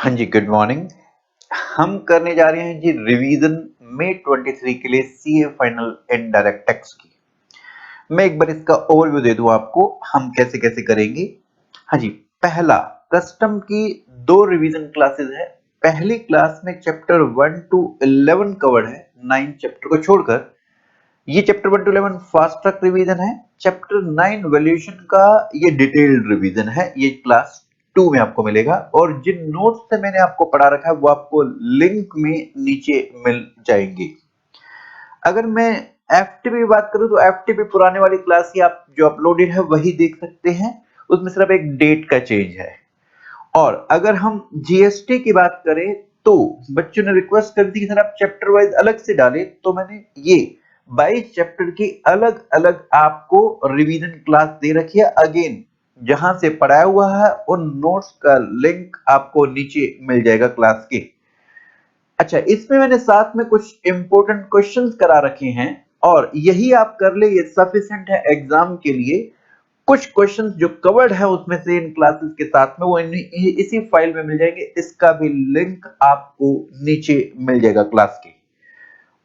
हाँ जी, good morning. हम करने जा रहे हैं जी रिवीजन मई 23 के लिए सीए फाइनल इनडायरेक्ट टैक्स की। मैं एक बार इसका ओवरव्यू दे दूं आपको, हम कैसे कैसे करेंगे। हाँ जी, पहला कस्टम की दो रिवीजन क्लासेस है। पहली क्लास में चैप्टर 1 टू 11 कवर्ड है, 9 चैप्टर को छोड़कर। ये chapter 1 to 11 fast track revision है। चैप्टर 9 वैल्यूएशन का ये डिटेल्ड रिवीजन है। ये क्लास 2 में आपको मिलेगा और जिन नोट्स से मैंने आपको पढ़ा रखा है वो आपको लिंक में नीचे मिल जाएंगे। अगर मैं एफटीपी की बात करूं तो एफटीपी पुराने वाली क्लास ही आप जो अपलोडेड है वही देख सकते हैं। उसमें सिर्फ एक डेट का चेंज है। और अगर हम जीएसटी की बात करें तो बच्चों ने रिक्वेस्ट कर दी कि सर आप चैप्टर वाइज अलग से डालें, तो मैंने ये 22 चैप्टर की अलग अलग आपको रिवीजन क्लास दे रखी है। अगेन जहां से पढ़ाया हुआ है उन नोट्स का लिंक आपको नीचे मिल जाएगा क्लास के। अच्छा, इसमें मैंने साथ में कुछ इंपॉर्टेंट क्वेश्चंस करा रखे हैं और यही आप कर ले, ये सफिशिएंट है एग्जाम के लिए। कुछ क्वेश्चंस जो कवर्ड है उसमें से इन क्लासेस के साथ में वो इसी फाइल में मिल जाएंगे। इसका भी लिंक आपको नीचे मिल जाएगा क्लास के।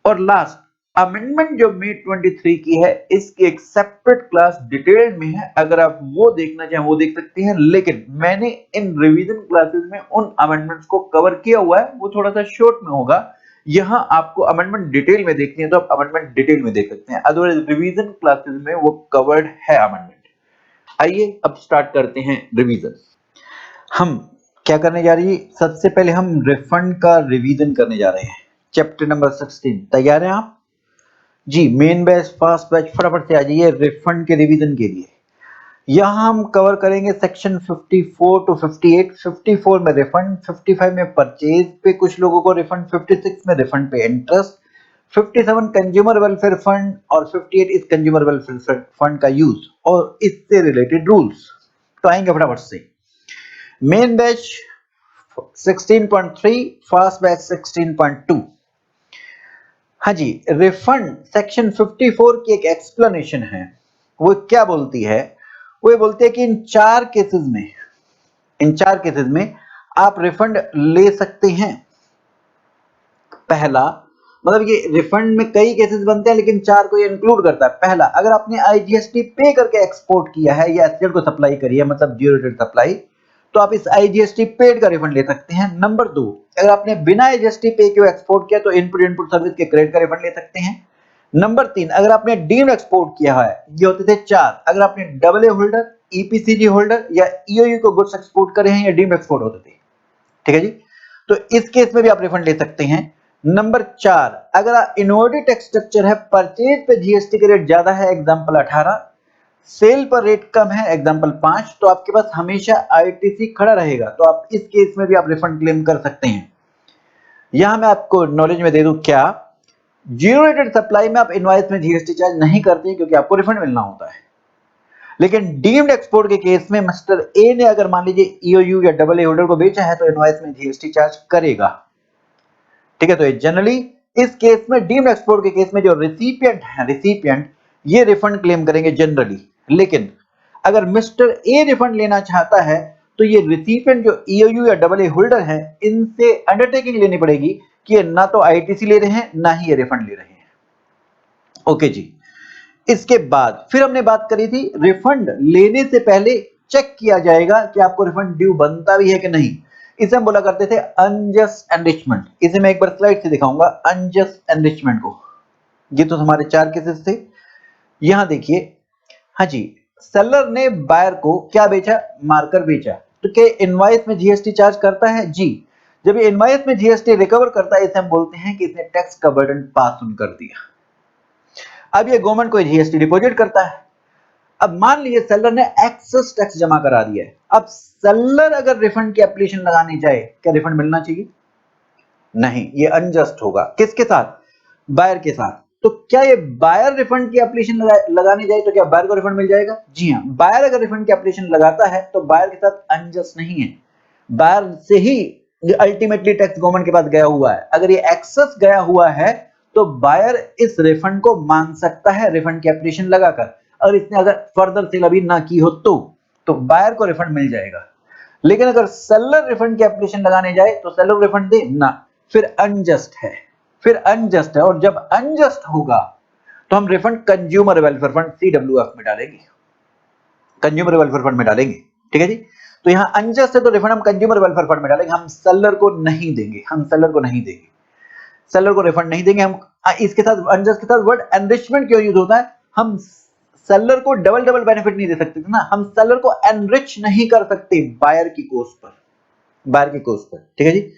और लास्ट अमेंडमेंट जो मई 23 की है, इसकी एक सेपरेट क्लास डिटेल में है। अगर आप वो देखना चाहें वो देख सकते हैं, लेकिन मैंने इन रिवीजन क्लासेस में उन अमेंडमेंट्स को कवर किया हुआ है, वो थोड़ा सा शॉर्ट में होगा। यहां आपको अमेंडमेंट डिटेल में देखनी है तो आप अमेंडमेंट डिटेल में देख सकते हैं, अदरवाइज रिवीजन क्लासेस में वो कवर्ड है अमेंडमेंट। आइए अब स्टार्ट करते हैं रिवीजन। हम क्या करने जा रही है, सबसे पहले हम रिफंड का रिवीजन करने जा रहे हैं। चैप्टर नंबर 16 तैयार है आप जी? मेन बैच फास्ट बैच फटाफट से आ जाइए रिफंड के रिवीजन के लिए। यहां हम कवर करेंगे सेक्शन 54 टू 58। 54 में रिफंड, 55 में परचेज पे कुछ लोगों को रिफंड, 56 में रिफंड पे इंटरेस्ट, 57 कंज्यूमर वेलफेयर फंड और 58 इस कंज्यूमर वेलफेयर फंड का यूज और इससे रिलेटेड रूल्स। तो आएंगे फटाफट से। Main batch 16.3, fast batch 16.2। हाँ जी, रिफंड सेक्शन 54 की एक एक्सप्लेनेशन है। वो क्या बोलती है, वो ये बोलती है कि इन चार केसेस में आप रिफंड ले सकते हैं। पहला, मतलब ये रिफंड में कई केसेस बनते हैं लेकिन चार को ये इंक्लूड करता है। पहला, अगर आपने आईजीएसटी पे करके एक्सपोर्ट किया है या एसजेड को सप्लाई करी है, मतलब जीरो रेटेड सप्लाई, तो आप इस आईजीएसटी पेड का रिफंड ले सकते हैं। नंबर 2, अगर आपने बिना आईजीएसटी पे के एक्सपोर्ट किया तो इनपुट सर्विस के क्रेडिट का रिफंड ले सकते हैं। नंबर 3, अगर आपने डीम्ड एक्सपोर्ट किया है, ये होते थे 4, अगर आपने double A holder, EPCG holder या ईओयू को गुड्स एक्सपोर्ट करे हैं या डीम्ड एक्सपोर्ट होते थे। ठीक है जी, तो इस केस में भी आप रिफंड ले सकते हैं। नंबर 4, अगर इनवर्टेड टैक्स स्ट्रक्चर है, परचेज पे जीएसटी का रेट ज्यादा है, एग्जांपल 18, सेल पर रेट कम है, एग्जांपल 5, तो आपके पास हमेशा आईटीसी खड़ा रहेगा, तो आप इस केस में भी आप रिफंड क्लेम कर सकते हैं। यहां मैं आपको नॉलेज में दे दूं क्या, जीरो रेटेड सप्लाई में आप इनवॉइस में जीएसटी चार्ज नहीं करते क्योंकि आपको रिफंड मिलना होता है। लेकिन डीम्ड एक्सपोर्ट के केस में मिस्टर ए ने अगर मान लीजिए ईओयू या डबल ए होल्डर को बेचा है तो इनवॉइस में जीएसटी चार्ज करेगा। ठीक है, तो ये जनरली इस केस में डीम्ड एक्सपोर्ट के केस में जो रिसिपिएंट ये रिफंड क्लेम करेंगे जनरली। लेकिन अगर मिस्टर ए रिफंड लेना चाहता है तो ये रिसिपिएंट जो ईओयू या डबल ए होल्डर है, इनसे अंडरटेकिंग लेनी पड़ेगी कि ये ना तो आईटीसी ले रहे हैं ना ही ये रिफंड ले रहे हैं। ओके जी, इसके बाद फिर हमने बात करी थी रिफंड लेने से पहले चेक किया जाएगा कि आपको रिफंड ड्यू बनता भी है कि नहीं। इसे हम बोला करते थे अनजस्ट एनरिचमेंट। इसे मैं एक बार स्लाइड से दिखाऊंगा अनजस्ट एनरिचमेंट को। ये तो हमारे 4 केसेस थे। यहां देखिए, हाँ जी, सेलर ने बायर को क्या बेचा, मार्कर बेचा, तो क्या इनवॉइस में जीएसटी चार्ज करता है? जी। जब ये इनवॉइस में जीएसटी रिकवर करता है, इसे हम बोलते हैं कि इसने टैक्स का बर्डन पास ऑन कर दिया। अब ये गवर्नमेंट को जीएसटी डिपॉजिट करता है। अब मान लीजिए सेलर ने एक्सेस टैक्स जमा करा दिया है। अब सेलर अगर रिफंड की एप्लीकेशन लगाने जाए, क्या रिफंड मिलना चाहिए? नहीं, ये अनजस्ट होगा। किसके साथ? बायर के साथ। तो क्या ये बायर रिफंड की एप्लीकेशन लगाने जाए तो क्या बायर को रिफंड मिल जाएगा? जी हाँ, बायर अगर रिफंड की एप्लीकेशन लगाता है तो बायर के साथ अनजस्ट नहीं है। बायर से ही अल्टीमेटली टैक्स गवर्नमेंट के पास गया हुआ है। अगर ये एक्सेस गया हुआ है तो बायर इस रिफंड को मांग सकता है रिफंड की एप्लीकेशन लगाकर। और इसने अगर फर्दर सेल अभी ना की हो तो बायर को रिफंड मिल जाएगा। लेकिन अगर सेलर रिफंड की एप्लीकेशन लगाने जाए तो सेलर रिफंड दे ना, फिर अनजस्ट है, फिर अनजस्ट है। और जब अनजस्ट होगा तो हम refund consumer welfare fund CWF में डालेंगे, कंज्यूमर वेलफेयर फंड में डालेंगे। ठीक है जी। तो यहां अनजस्ट है तो रिफंड हम कंज्यूमर वेलफेयर फंड में डालेंगे, हम सेलर को नहीं देंगे, हम सेलर को नहीं देंगे, सेलर को रिफंड नहीं देंगे हम। इसके साथ अनजस्ट के साथ वर्ड एनरिचमेंट क्यों यूज होता है, हम सेलर को डबल डबल बेनिफिट नहीं दे सकते थे ना, हम सेलर को एनरिच नहीं कर सकते बायर की कोस्ट पर, बायर की कोस्ट पर। ठीक है जी।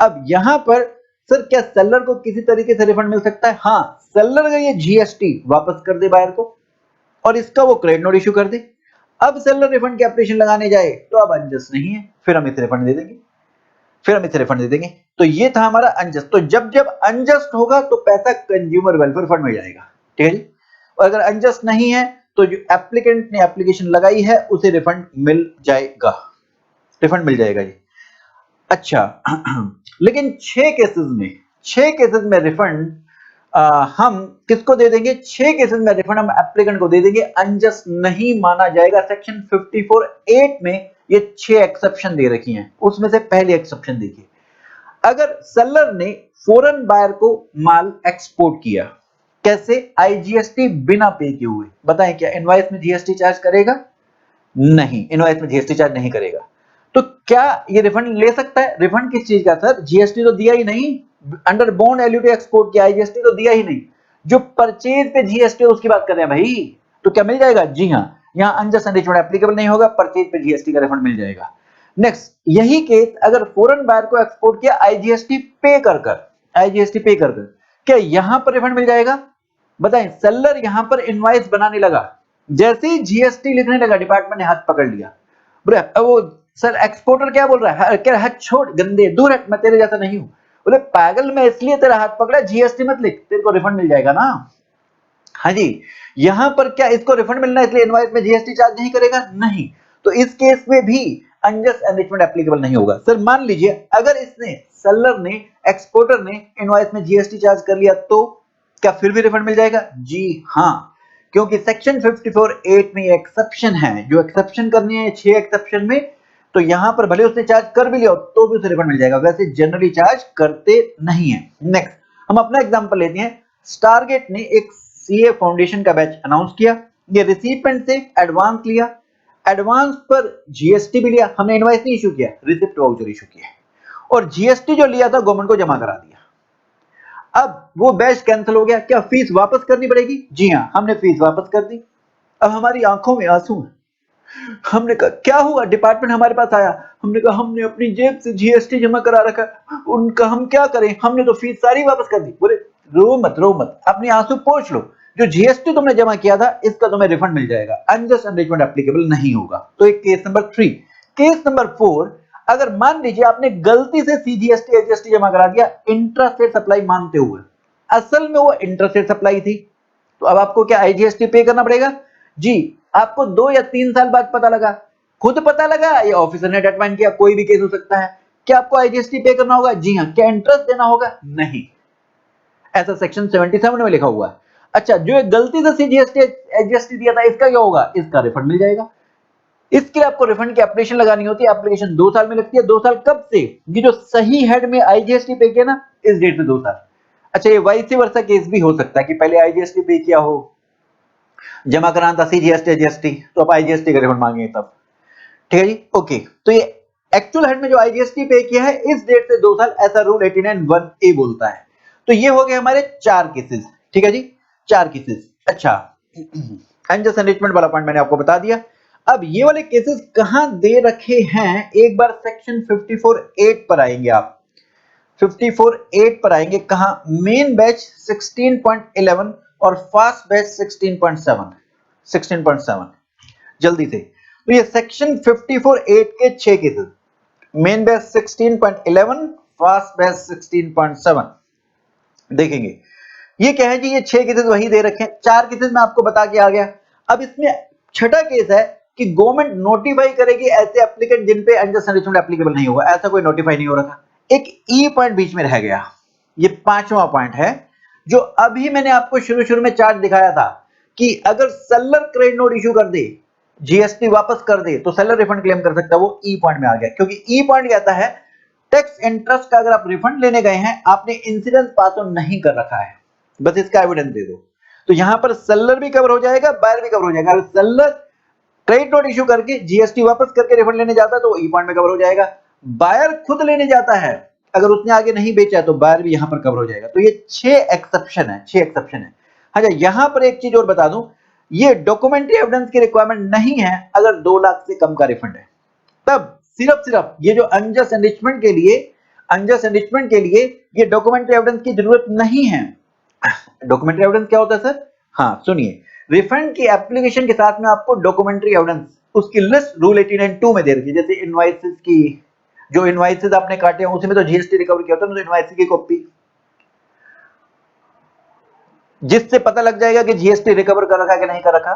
अब यहां पर सर क्या सेलर को किसी तरीके से रिफंड मिल सकता है? हाँ, सेलर का ये जीएसटी वापस कर दे बायर को और इसका वो क्रेडिट नोट इशू कर दे। अब सेलर रिफंड की एप्लीकेशन लगाने जाए तो अब अनजस्ट नहीं है, फिर हम इसे रिफंड दे देंगे, फिर हम इसे रिफंड दे देंगे। तो ये था हमारा अनजस्ट। तो जब जब अनजस्ट होगा तो पैसा कंज्यूमर वेलफेयर फंड में जाएगा। ठीक है जी। और अगर अनजस्ट नहीं है तो जो एप्लीकेंट ने एप्लीकेशन लगाई है उसे रिफंड मिल जाएगा, रिफंड मिल जाएगा जी। अच्छा लेकिन 6 केसेस में रिफंड हम किसको दे देंगे? 6 केसेस में रिफंड हम एप्लीकेंट को दे देंगे, अनजस्ट नहीं माना जाएगा। सेक्शन 54(8) में ये 6 एक्सेप्शन दे रखी हैं, उसमें से पहली एक्सेप्शन देखिए, अगर सेलर ने फॉरेन बायर को माल एक्सपोर्ट किया, कैसे? आईजीएसटी बिना पे किए हुए। बताएं क्या इनवॉइस में जीएसटी चार्ज करेगा? नहीं, इनवॉइस में जीएसटी चार्ज नहीं करेगा। तो क्या ये रिफंड ले सकता है? रिफंड किस चीज का सर? जीएसटी तो दिया ही नहीं, अंडर बॉन्ड एलयूटी एक्सपोर्ट किया, आईजीएसटी तो दिया ही नहीं, जो परचेज पे जीएसटी उसकी बात कर रहे हैं भाई। तो क्या मिल जाएगा? जी हाँ, यहां अनजस्ट एनरिचमेंट एप्लीकेबल नहीं होगा, परचेज पे जीएसटी का रिफंड मिल जाएगा। नेक्स्ट, यही केस अगर फॉरेन बायर को एक्सपोर्ट किया आईजीएसटी पे कर, आईजीएसटी पे कर, क्या यहां पर रिफंड मिल जाएगा? बताएं, सेलर यहां पर इनवॉइस बनाने लगा, जैसे ही जीएसटी लिखने लगा डिपार्टमेंट ने हाथ पकड़ लिया। बोले वो सर एक्सपोर्टर क्या बोल रहा है, क्या हाथ छोड़, गंदे दूर हट, मैं तेरे जैसा नहीं हूं। बोले पागल, मैं इसलिए तेरा हाथ पकड़ा, जीएसटी मत लिख, तेरे को रिफंड मिल जाएगा ना। हाँ जी, यहां पर क्या इसको रिफंड मिलना है इसलिए इनवॉइस में जीएसटी चार्ज नहीं करेगा? नहीं। तो इस केस में भी अनजस्ट एनरिचमेंट एप्लीकेबल नहीं होगा। सर मान लीजिए अगर इसने, सेलर ने, एक्सपोर्टर ने इनवॉइस में जीएसटी चार्ज कर लिया तो क्या फिर भी रिफंड मिल जाएगा? जी हाँ, क्योंकि सेक्शन 54(8) में एक्सेप्शन है, जो एक्सेप्शन करनी है 6 एक्सेप्शन में, तो यहां पर भले उसने चार्ज कर भी लिया तो भी उसे रिफंड मिल जाएगा, वैसे जनरली चार्ज करते नहीं है। नेक्स्ट, हम अपना एग्जांपल लेते हैं। स्टारगेट ने एक सीए फाउंडेशन का बैच अनाउंस किया, ये रिसिपेंट से एडवांस लिया, एडवांस पर जीएसटी भी लिया, हमने इनवॉइस नहीं इशू किया, रिसिप्ट वाउचर इशू किया, और जीएसटी जो लिया था गवर्नमेंट को जमा करा दिया। अब वो बैच कैंसिल हो गया, क्या फीस वापस करनी पड़ेगी? जी हाँ, हमने फीस वापस कर दी। अब हमारी आंखों में आंसू है, हमने कहा क्या हुआ? डिपार्टमेंट हमारे पास आया, हमने कहा हमने अपनी जेब से जीएसटी जमा करा रखा, उनका हम क्या करें, हमने तो फीस सारी वापस कर दी। बोले रो मत, रो मत, अपने आंसू पोंछ लो, जो जीएसटी तुमने जमा किया था इसका तुम्हें रिफंड मिल जाएगा, अनजस्ट एनरिचमेंट एप्लीकेबल नहीं होगा। तो एक केस नंबर 3। केस नंबर 4, अगर मान लीजिए आपने गलती से सीजीएसटी एचएसटी जमा करा दिया इंट्रास्टेट सप्लाई मानते हुए, असल में वो इंट्रास्टेट सप्लाई थी, तो अब आपको क्या आईजीएसटी पे करना पड़ेगा? जी, आपको 2 या 3 साल बाद पता लगा, खुद पता लगा या ऑफिसर ने डेटलाइन किया, कोई भी केस हो सकता है, क्या आपको आईजीएसटी पे करना होगा? जी हाँ। क्या इंटरेस्ट देना होगा? नहीं, ऐसा सेक्शन 77 में लिखा हुआ है। अच्छा, जो एक गलती से सीजीएसटी एचजीएसटी दिया था इसका क्या होगा? इसका रिफंड मिल जाएगा। इसके लिए आपको रिफंड की एप्लीकेशन लगानी होती है, एप्लीकेशन 2 साल में लगती है। 2 साल कब से? ये जो सही हेड में आईजीएसटी पे किया ना, इस डेट से 2 साल। अच्छा, ये वाइस वर्सा केस भी हो सकता है कि पहले आईजीएसटी पे किया हो, जमा कराना था सीजीएसटी एचजीएसटी, तो आप आईजीएसटी का रिफंड मांगे तब। ठीक है जी, ओके। तो ये एक्चुअल हेड में जो आईजीएसटी पे किया है इस डेट से 2 साल, ऐसा रूल 89(1)(a) बोलता है। तो ये हो गए हमारे 4 केसेस। ठीक है जी, 4 केसेस। अच्छा, अनजस्ट एनरिचमेंट वाला पॉइंट मैंने आपको बता दिया। अब ये वाले केसेस कहां दे रखे हैं, एक बार सेक्शन 54(8) पर आएंगे आप। 54(8) पर आएंगे, कहां? मेन बैच 16.11 और फास्ट बैच 16.7, 16.7, जल्दी से। तो ये सेक्शन 54(8) के 6 cases, main batch 16.11, fast batch 16.7 देखेंगे। ये क्या है जी? ये 6 केसेस वही दे रखे हैं, 4 केसेस मैं आपको बता के आ गया। अब इसमें छठा केस है कि गवर्नमेंट नोटिफाई करेगी ऐसे एप्लीकेंट जिन पे अनजस्ट एनरिचमेंट एप्लीकेबल नहीं होगा, ऐसा कोई नोटिफाई नहीं हो रखा। एक ई पॉइंट बीच में रह गया, ये 5वां पॉइंट है, जो अभी मैंने आपको शुरू शुरू में चार्ट दिखाया था कि अगर सेलर क्रेडिट नोट इशू कर दे, जीएसटी वापस कर दे तो सेलर रिफंड क्लेम कर सकता है। वो ई पॉइंट में आ गया, क्योंकि ई पॉइंट कहता है टैक्स इंटरेस्ट का अगर आप रिफंड लेने गए हैं, आपने इंसिडेंस पास ऑन नहीं कर रखा है, बस इसका एविडेंस दे दो, तो यहां पर सेलर भी कवर हो जाएगा, बायर भी कवर हो जाएगा। अगर सेलर क्रेडिट नोट इशू करके जीएसटी वापस करके रिफंड लेने जाता है तो ई पॉइंट में कवर हो जाएगा। बायर खुद लेने जाता है, अगर उसने आगे नहीं बेचा है तो बायर भी यहां पर कवर हो जाएगा। तो ये 6 एक्सेप्शन है, 6 एक्सेप्शन है। अच्छा, यहां पर एक चीज और बता दूं, ये डॉक्यूमेंट्री एविडेंस की रिक्वायरमेंट नहीं है अगर 2 लाख से कम का रिफंड है, तब सिर्फ ये जो अनजस्ट एनरिचमेंट के लिए, ये डॉक्यूमेंट्री एविडेंस की जरूरत नहीं है। डॉक्यूमेंट्री एविडेंस क्या होता है सर? हाँ सुनिए, रिफंड की एप्लीकेशन के साथ में आपको डॉक्यूमेंट्री एविडेंस, उसकी लिस्ट रूल 89(2) में दे रखी है। जैसे इनवॉइसेस की, जो इनवॉइसेस आपने काटे हैं उसमें तो जीएसटी रिकवर किया होता है, तो इनवॉइस की कॉपी, जिससे पता लग जाएगा कि जीएसटी रिकवर कर रखा कि नहीं कर रखा।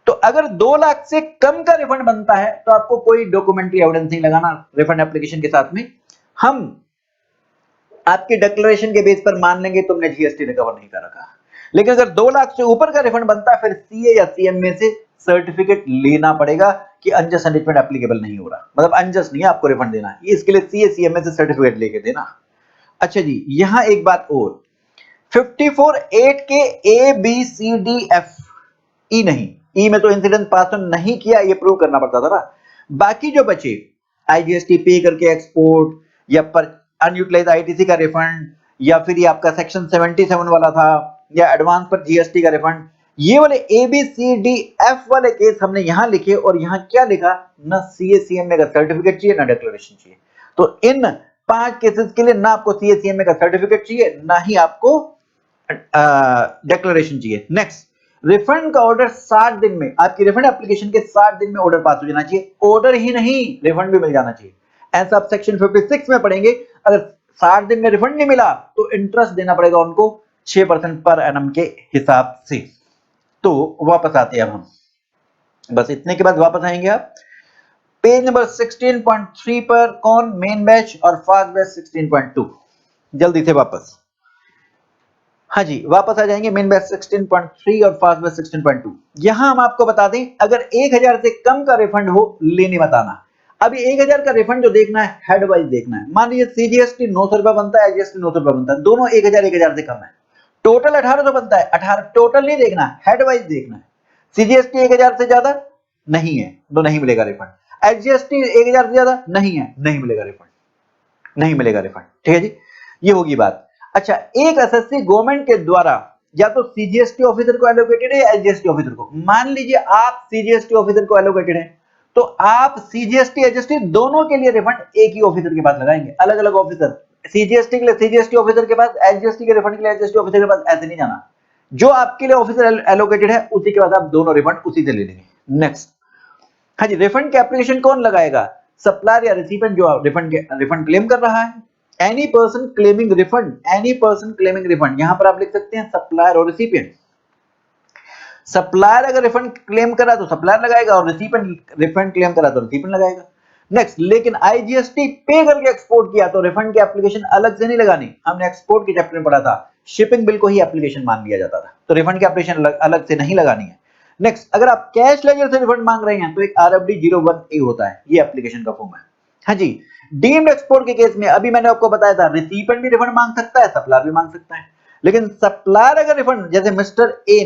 तो अगर 2 लाख से कम का रिफंड बनता है तो आपको कोई डॉक्यूमेंट्री एविडेंस नहीं लगाना रिफंड एप्लीकेशन के साथ में। हम आपकी डिक्लेरेशन के बेस पर मान लेंगे तुमने जीएसटी रिकवर नहीं कर रखा। लेकिन अगर 2 लाख से ऊपर का रिफंड बनता है, फिर सीए या सीएमए से सर्टिफिकेट लेना पड़ेगा कि अनजस्ट एनरिचमेंट एप्लीकेबल नहीं हो रहा, मतलब अनजस्ट नहीं है, आपको रिफंड देना है, इसके लिए सीए सीएमए से सर्टिफिकेट लेके देना। अच्छा जी, यहां एक बात और, 54(8) के A B C D F, E नहीं, ई में तो इंसिडेंट पास ऑन नहीं किया, ये प्रूव करना पड़ता था ना। बाकी जो बचे, आईजीएसटी पे करके एक्सपोर्ट, या पर अनयूटिलाइज्ड आईटीसी का रिफंड, या फिर ये आपका सेक्शन 77 वाला था, या एडवांस पर जीएसटी का रिफंड, ये वाले A B C D F वाले केस हमने यहां लिखे, और यहां क्या लिखा, ना सीए सीएमए का सर्टिफिकेट चाहिए ना डिक्लेरेशन चाहिए। तो इन 5 केसेस के लिए ना आपको सीए सीएमए का सर्टिफिकेट चाहिए, ना ही आपको डिक्लेरेशन चाहिए। नेक्स्ट, रिफंड का ऑर्डर 60 दिन में, आपकी रिफंड एप्लीकेशन के 60 दिन में ऑर्डर पास हो जाना चाहिए। ऑर्डर ही नहीं, रिफंड भी मिल जाना चाहिए। ऐसा आप सेक्शन 56 में पढ़ेंगे, अगर 60 दिन में रिफंड नहीं मिला तो इंटरेस्ट देना पड़ेगा उनको 6% पर एनम के हिसाब से। तो वापस आते हैं अब हम, बस इतने के बाद वापस आएंगे आप पेज नंबर 16.3 पर, कौन, मेन बैच और फास्ट बैच 16.2, जल्दी से वापस। हाँ जी, वापस आ जाएंगे मेन बैच 16.3 और फास्ट बैच 16.2। यहां हम आपको बता दें, अगर 1000 से कम का रिफंड हो, लेने मत आना। अभी 1000 का रिफंड जो देखना है, हेड वाइज देखना है। मान लीजिए सीजीएसटी 900 रुपया बनता है, एजीएसटी 900 रुपया बनता है, दोनों 1000 से कम है, टोटल 1800 बनता है, 18 टोटल नहीं देखना, हेड वाइज देखना है। सीजीएसटी 1000 से ज्यादा नहीं है तो नहीं मिलेगा रिफंड, एजीएसटी 1000 से ज्यादा नहीं है, नहीं मिलेगा रिफंड, नहीं मिलेगा रिफंड। ठीक है जी, ये होगी बात। अच्छा, एक एसएससी गवर्नमेंट के द्वारा या तो सीजीएसटी ऑफिसर को एलोकेटेड है या एसजीएसटी ऑफिसर को। मान लीजिए आप सीजीएसटी ऑफिसर को एलोकेटेड है, तो आप सीजीएसटी एसजीएसटी दोनों के लिए रिफंड एक ही ऑफिसर के पास लगाएंगे, अलग अलग ऑफिसर। सीजीएसटी के लिए सीजीएसटी ऑफिसर के पास, एसजीएसटी के रिफंड के लिए एसजीएसटी ऑफिसर के पास, ऐसे नहीं जाना। जो आपके लिए ऑफिसर एलोकेटेड है उसी के पास आप दोनों रिफंड उसी से ले लेंगे। नेक्स्ट, हाँ जी, रिफंड की एप्लीकेशन कौन लगाएगा? सप्लायर या रिसिपिएंट जो रिफंड क्लेम कर रहा है। Any person claiming refund, any person claiming refund, यहां पर आप लिख सकते हैं सप्लायर और रिसिपिएंट। सप्लायर अगर रिफंड क्लेम करा तो सप्लायर लगाएगा, और रिसिपिएंट रिफंड क्लेम करा तो रिसिपिएंट लगाएगा। नेक्स्ट, लेकिन आईजीएसटी पे करके एक्सपोर्ट किया तो रिफंड की एप्लीकेशन अलग से नहीं लगानी। हमने एक्सपोर्ट के चैप्टर में पढ़ा था, शिपिंग बिल को ही एप्लीकेशन मान लिया जाता था, तो रिफंड की एप्लीकेशन अलग से नहीं लगानी है। नेक्स्ट, अगर आप कैश लेजर से रिफंड मांग रहे हैं तो एक आरएफडी 01A होता है, ये एप्लीकेशन का फॉर्म है। हाँ जी, डीम्ड एक्सपोर्ट के केस में अभी मैंने आपको बताया था, रिसिपिएंट भी रिफंड मांग सकता है, सप्लायर भी मांग सकता है। लेकिन सप्लायर अगर रिफंड, जैसे मिस्टर ए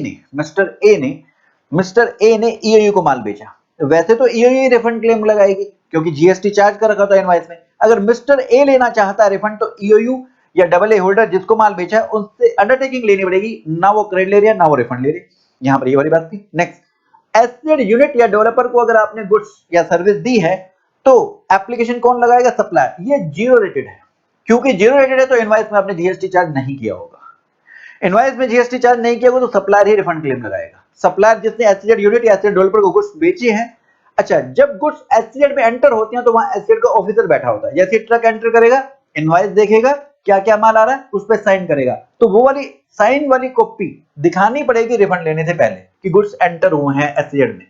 ने ईओयू को माल बेचा, वैसे तो ईओयू रिफंड क्लेम लगाएगी क्योंकि जीएसटी चार्ज कर रखा था इनवॉइस में। अगर मिस्टर ए लेना चाहता है रिफंड तो ईओयू या डबल ए होल्डर जिसको माल बेचा है उनसे अंडरटेकिंग लेनी पड़ेगी, ना वो क्रेडिट ले रहे हैं ना वो रिफंड ले रहे। यहां पर ये वाली बात थी। नेक्स्ट, एसेट यूनिट या डेवलपर को अगर आपने गुड्स या सर्विस दी है तो एप्लीकेशन कौन लगाएगा? सप्लायर। ये जीरो रेटेड है, क्योंकि जीरो रेटेड है तो इनवॉइस में आपने जीएसटी चार्ज नहीं किया होगा। इनवॉइस में जीएसटी चार्ज नहीं किया होगा तो सप्लायर ही रिफंड क्लेम लगाएगा। सप्लायर जिसने एसेट यूनिट या एसेट डेवलपर को गुड्स बेचे हैं, अच्छा, जब गुड्स एसेट में एंटर होती हैं तो वहां एसेट का ऑफिसर बैठा होता है। जैसे ट्रक एंटर करेगा, इनवॉइस देखेगा क्या क्या माल आ रहा है, उस पर साइन करेगा, तो वो वाली साइन वाली कॉपी दिखानी पड़ेगी रिफंड लेने से पहले कि गुड्स एंटर हुए हैं एसेट में।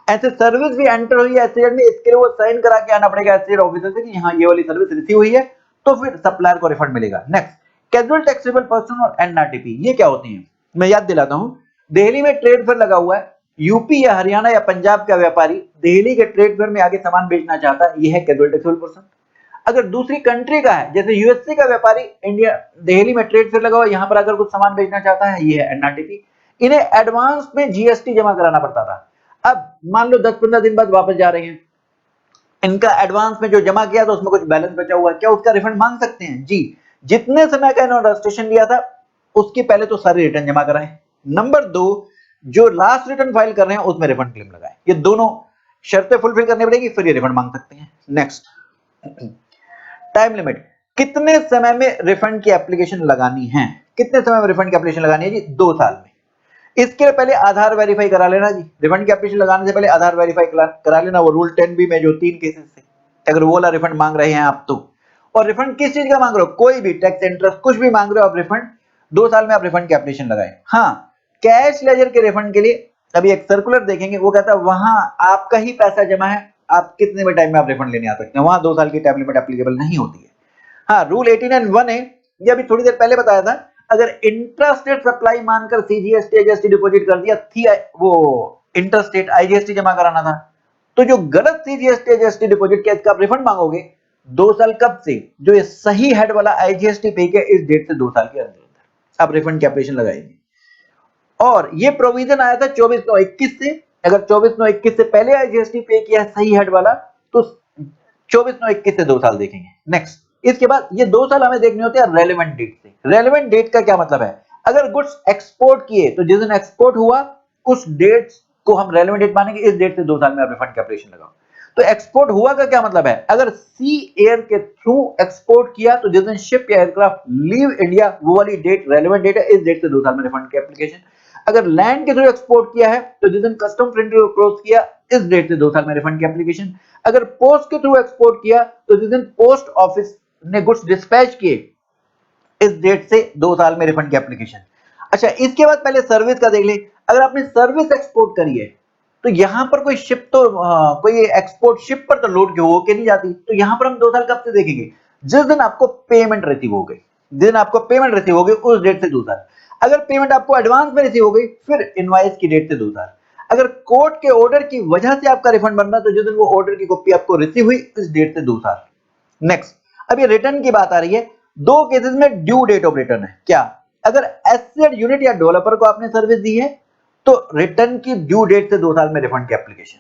ऐसे सर्विस भी एंटर हुई है एसेट में, इसके लिए वो साइन करा के आना पड़ेगा एसेट ऑफिसर से कि हाँ ये वाली सर्विस रिसीव हुई है, तो फिर सप्लायर को रिफंड मिलेगा। नेक्स्ट, कैजुअल टैक्सेबल पर्सन और एनआरटीपी, ये क्या होती हैं? मैं याद दिलाता हूं, दिल्ली में ट्रेड फेयर लगा हुआ है, यूपी या हरियाणा या पंजाब का व्यापारी दिल्ली के ट्रेड फेयर में आगे सामान बेचना चाहता है, यह है कैजुअल टैक्सेबल पर्सन। अगर दूसरी कंट्री का है, जैसे यूएसए का व्यापारी इंडिया दिल्ली में ट्रेड फेयर लगा हुआ, यहां पर अगर कुछ सामान बेचना चाहता है, ये है एनआरटीपी। इन्हें एडवांस में जीएसटी जमा कराना पड़ता था। अब मान लो 10-15 दिन बाद वापस जा रहे हैं, इनका एडवांस में जो जमा किया था उसमें कुछ बैलेंस बचा हुआ है, क्या उसका रिफंड मांग सकते हैं? जी, जितने समय का इन्होंने रजिस्ट्रेशन लिया था उसकी पहले तो सारी रिटर्न जमा कराएं। नंबर 2, जो लास्ट रिटर्न फाइल कर रहे हैं उसमें रिफंड क्लेम लगाएं। ये दोनों शर्तें फुलफिल करनी पड़ेगी, फिर ये रिफंड मांग सकते हैं। नेक्स्ट, टाइम लिमिट, कितने समय में रिफंड की एप्लीकेशन लगानी है? कितने समय में रिफंड की एप्लीकेशन लगानी है? जी 2 साल में। इसके पहले आधार वेरीफाई करा लेना जी, रिफंड की एप्लीकेशन लगाने से पहले आधार वेरीफाई करा लेना, वो रूल 10B में जो 3 केसेस थे, अगर वो वाला रिफंड मांग रहे हैं आप तो। और रिफंड किस चीज का मांग रहे हो? कोई भी टैक्स, इंटरेस्ट, कुछ भी मांग रहे हो आप रिफंड, 2 साल में आप रिफंड की एप्लीकेशन लगाएं। हाँ, कैश लेजर के रिफंड के लिए अभी एक सर्कुलर देखेंगे, वो कहता है वहां आपका ही पैसा जमा है, आप कितने भी टाइम में आप रिफंड लेने आ सकते हैं, वहां 2 साल की टाइम लिमिट एप्लीकेबल नहीं होती है। हाँ, रूल 89(1) है, ये अभी थोड़ी देर पहले बताया था, अगर इंट्रास्टेट सप्लाई मानकर सीजीएसटी एजीएसटी डिपॉजिट कर दिया थी, वो इंट्रास्टेट आईजीएसटी जमा कराना था, तो जो गलत सीजीएसटी एजीएसटी डिपॉजिट किया इसका आप रिफंड मांगोगे 2 साल कब से? जो ये सही हेड वाला आईजीएसटी पे किया इस डेट से 2 साल के अंदर आप रिफंड की एप्लीकेशन लगाएंगे। और ये प्रोविजन आया था 24/9/21 से, अगर 24/9/21 से पहले आईजीएसटी पे किया सही हेड वाला तो 24/9/21 से 2 साल देखेंगे। नेक्स्ट, इसके बाद ये 2 साल हमें देखने होते हैं रेलेवेंट डेट से। रेलेवेंट डेट का क्या मतलब है? अगर गुड्स एक्सपोर्ट किए तो जिस दिन एक्सपोर्ट हुआ उस डेट को हम रेलेवेंट डेट मानेंगे, इस डेट से 2 साल में आप रिफंड की एप्लीकेशन लगाओ। तो एक्सपोर्ट हुआ का क्या मतलब है? अगर सी एयर के थ्रू एक्सपोर्ट किया तो जिस दिन शिप या एयरक्राफ्ट लीव इंडिया, वो वाली डेट रेलेवेंट डेट है, इस डेट से 2 साल में रिफंड की एप्लीकेशन। अगर लैंड के थ्रू एक्सपोर्ट किया है तो जिस दिन कस्टम फ्रंटियर क्रॉस किया, इस डेट से 2 साल में रिफंड की एप्लीकेशन। अगर पोस्ट के थ्रू एक्सपोर्ट किया तो जिस दिन पोस्ट ऑफिस ने गुड्स डिस्पैच किए, इस डेट से 2 साल में रिफंड की एप्लीकेशन। अच्छा, इसके बाद पहले सर्विस का देख ले। अगर आपने सर्विस एक्सपोर्ट करी है तो यहां पर कोई शिप तो कोई एक्सपोर्ट शिप पर तो लोड के होके नहीं जाती, तो यहां पर हम 2 साल कब से देखेंगे? जिस दिन आपको पेमेंट रिसीव हो गई, जिस दिन आपको पेमेंट रिसीव हो गई उस डेट से 2 साल। अगर पेमेंट आपको एडवांस में रिसीव हो गई फिर इनवॉइस की डेट से 2 साल। अगर कोर्ट के ऑर्डर की वजह से आपका रिफंड बन रहा तो जिस दिन वो ऑर्डर की कॉपी आपको रिसीव हुई इस डेट से 2 साल। नेक्स्ट, अब ये रिटर्न की बात आ रही है। 2 केसेस में ड्यू डेट ऑफ रिटर्न है। क्या? अगर एसेट यूनिट या डेवलपर को आपने सर्विस दी है तो रिटर्न की ड्यू डेट से 2 साल में रिफंड की एप्लीकेशन।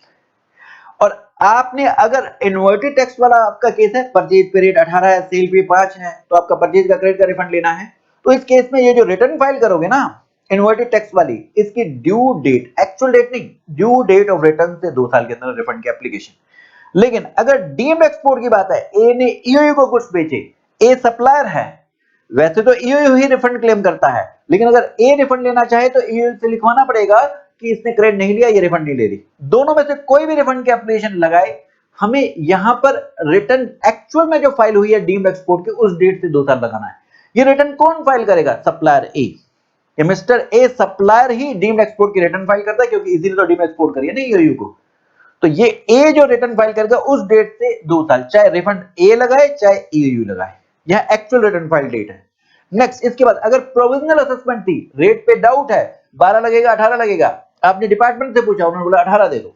और आपने अगर इन्वर्टेड टैक्स वाला आपका केस है, परचेज पीरियड 18 है, सेल पे 5 है, तो आपका परचेज का क्रेडिट का रिफंड लेना है, तो इस केस में ये जो रिटर्न फाइल करोगे ना इन्वर्टेड टैक्स वाली, इसकी ड्यू डेट, एक्चुअल डेट नहीं, ड्यू डेट ऑफ रिटर्न से 2 साल के अंदर रिफंड की एप्लीकेशन। लेकिन अगर डीम्ड एक्सपोर्ट की बात है, ए ने ईओयू को गुड्स बेचे, ए सप्लायर है, वैसे तो ईओयू ही रिफंड क्लेम करता है, लेकिन अगर ए रिफंड लेना चाहे तो ईओयू से लिखवाना पड़ेगा कि इसने क्रेडिट नहीं लिया, ये रिफंड नहीं ले रही। दोनों में से कोई भी रिफंड की एप्लीकेशन लगाए, हमें यहां पर रिटर्न एक्चुअल में जो फाइल हुई है डीम्ड एक्सपोर्ट की उस डेट से 2 साल लगाना है। ये रिटर्न कौन फाइल करेगा? सप्लायर ए। ये mister A supplier he deemed export की रिटर्न फाइल करता है, क्योंकि इसीलिए तो डीम्ड एक्सपोर्ट करिए ना ईओयू को। तो ये ए जो रिटर्न फाइल करेगा उस डेट से 2 साल, चाहे रिफंड ए लगाए चाहे ईओयू लगाए, यह एक्चुअल रिटर्न फाइल डेट है। नेक्स्ट, इसके बाद अगर प्रोविजनल असेसमेंट थी, रेट पे डाउट है, 12 लगेगा 18 लगेगा, आपने डिपार्टमेंट से पूछा, उन्होंने बोला 18 दे दो।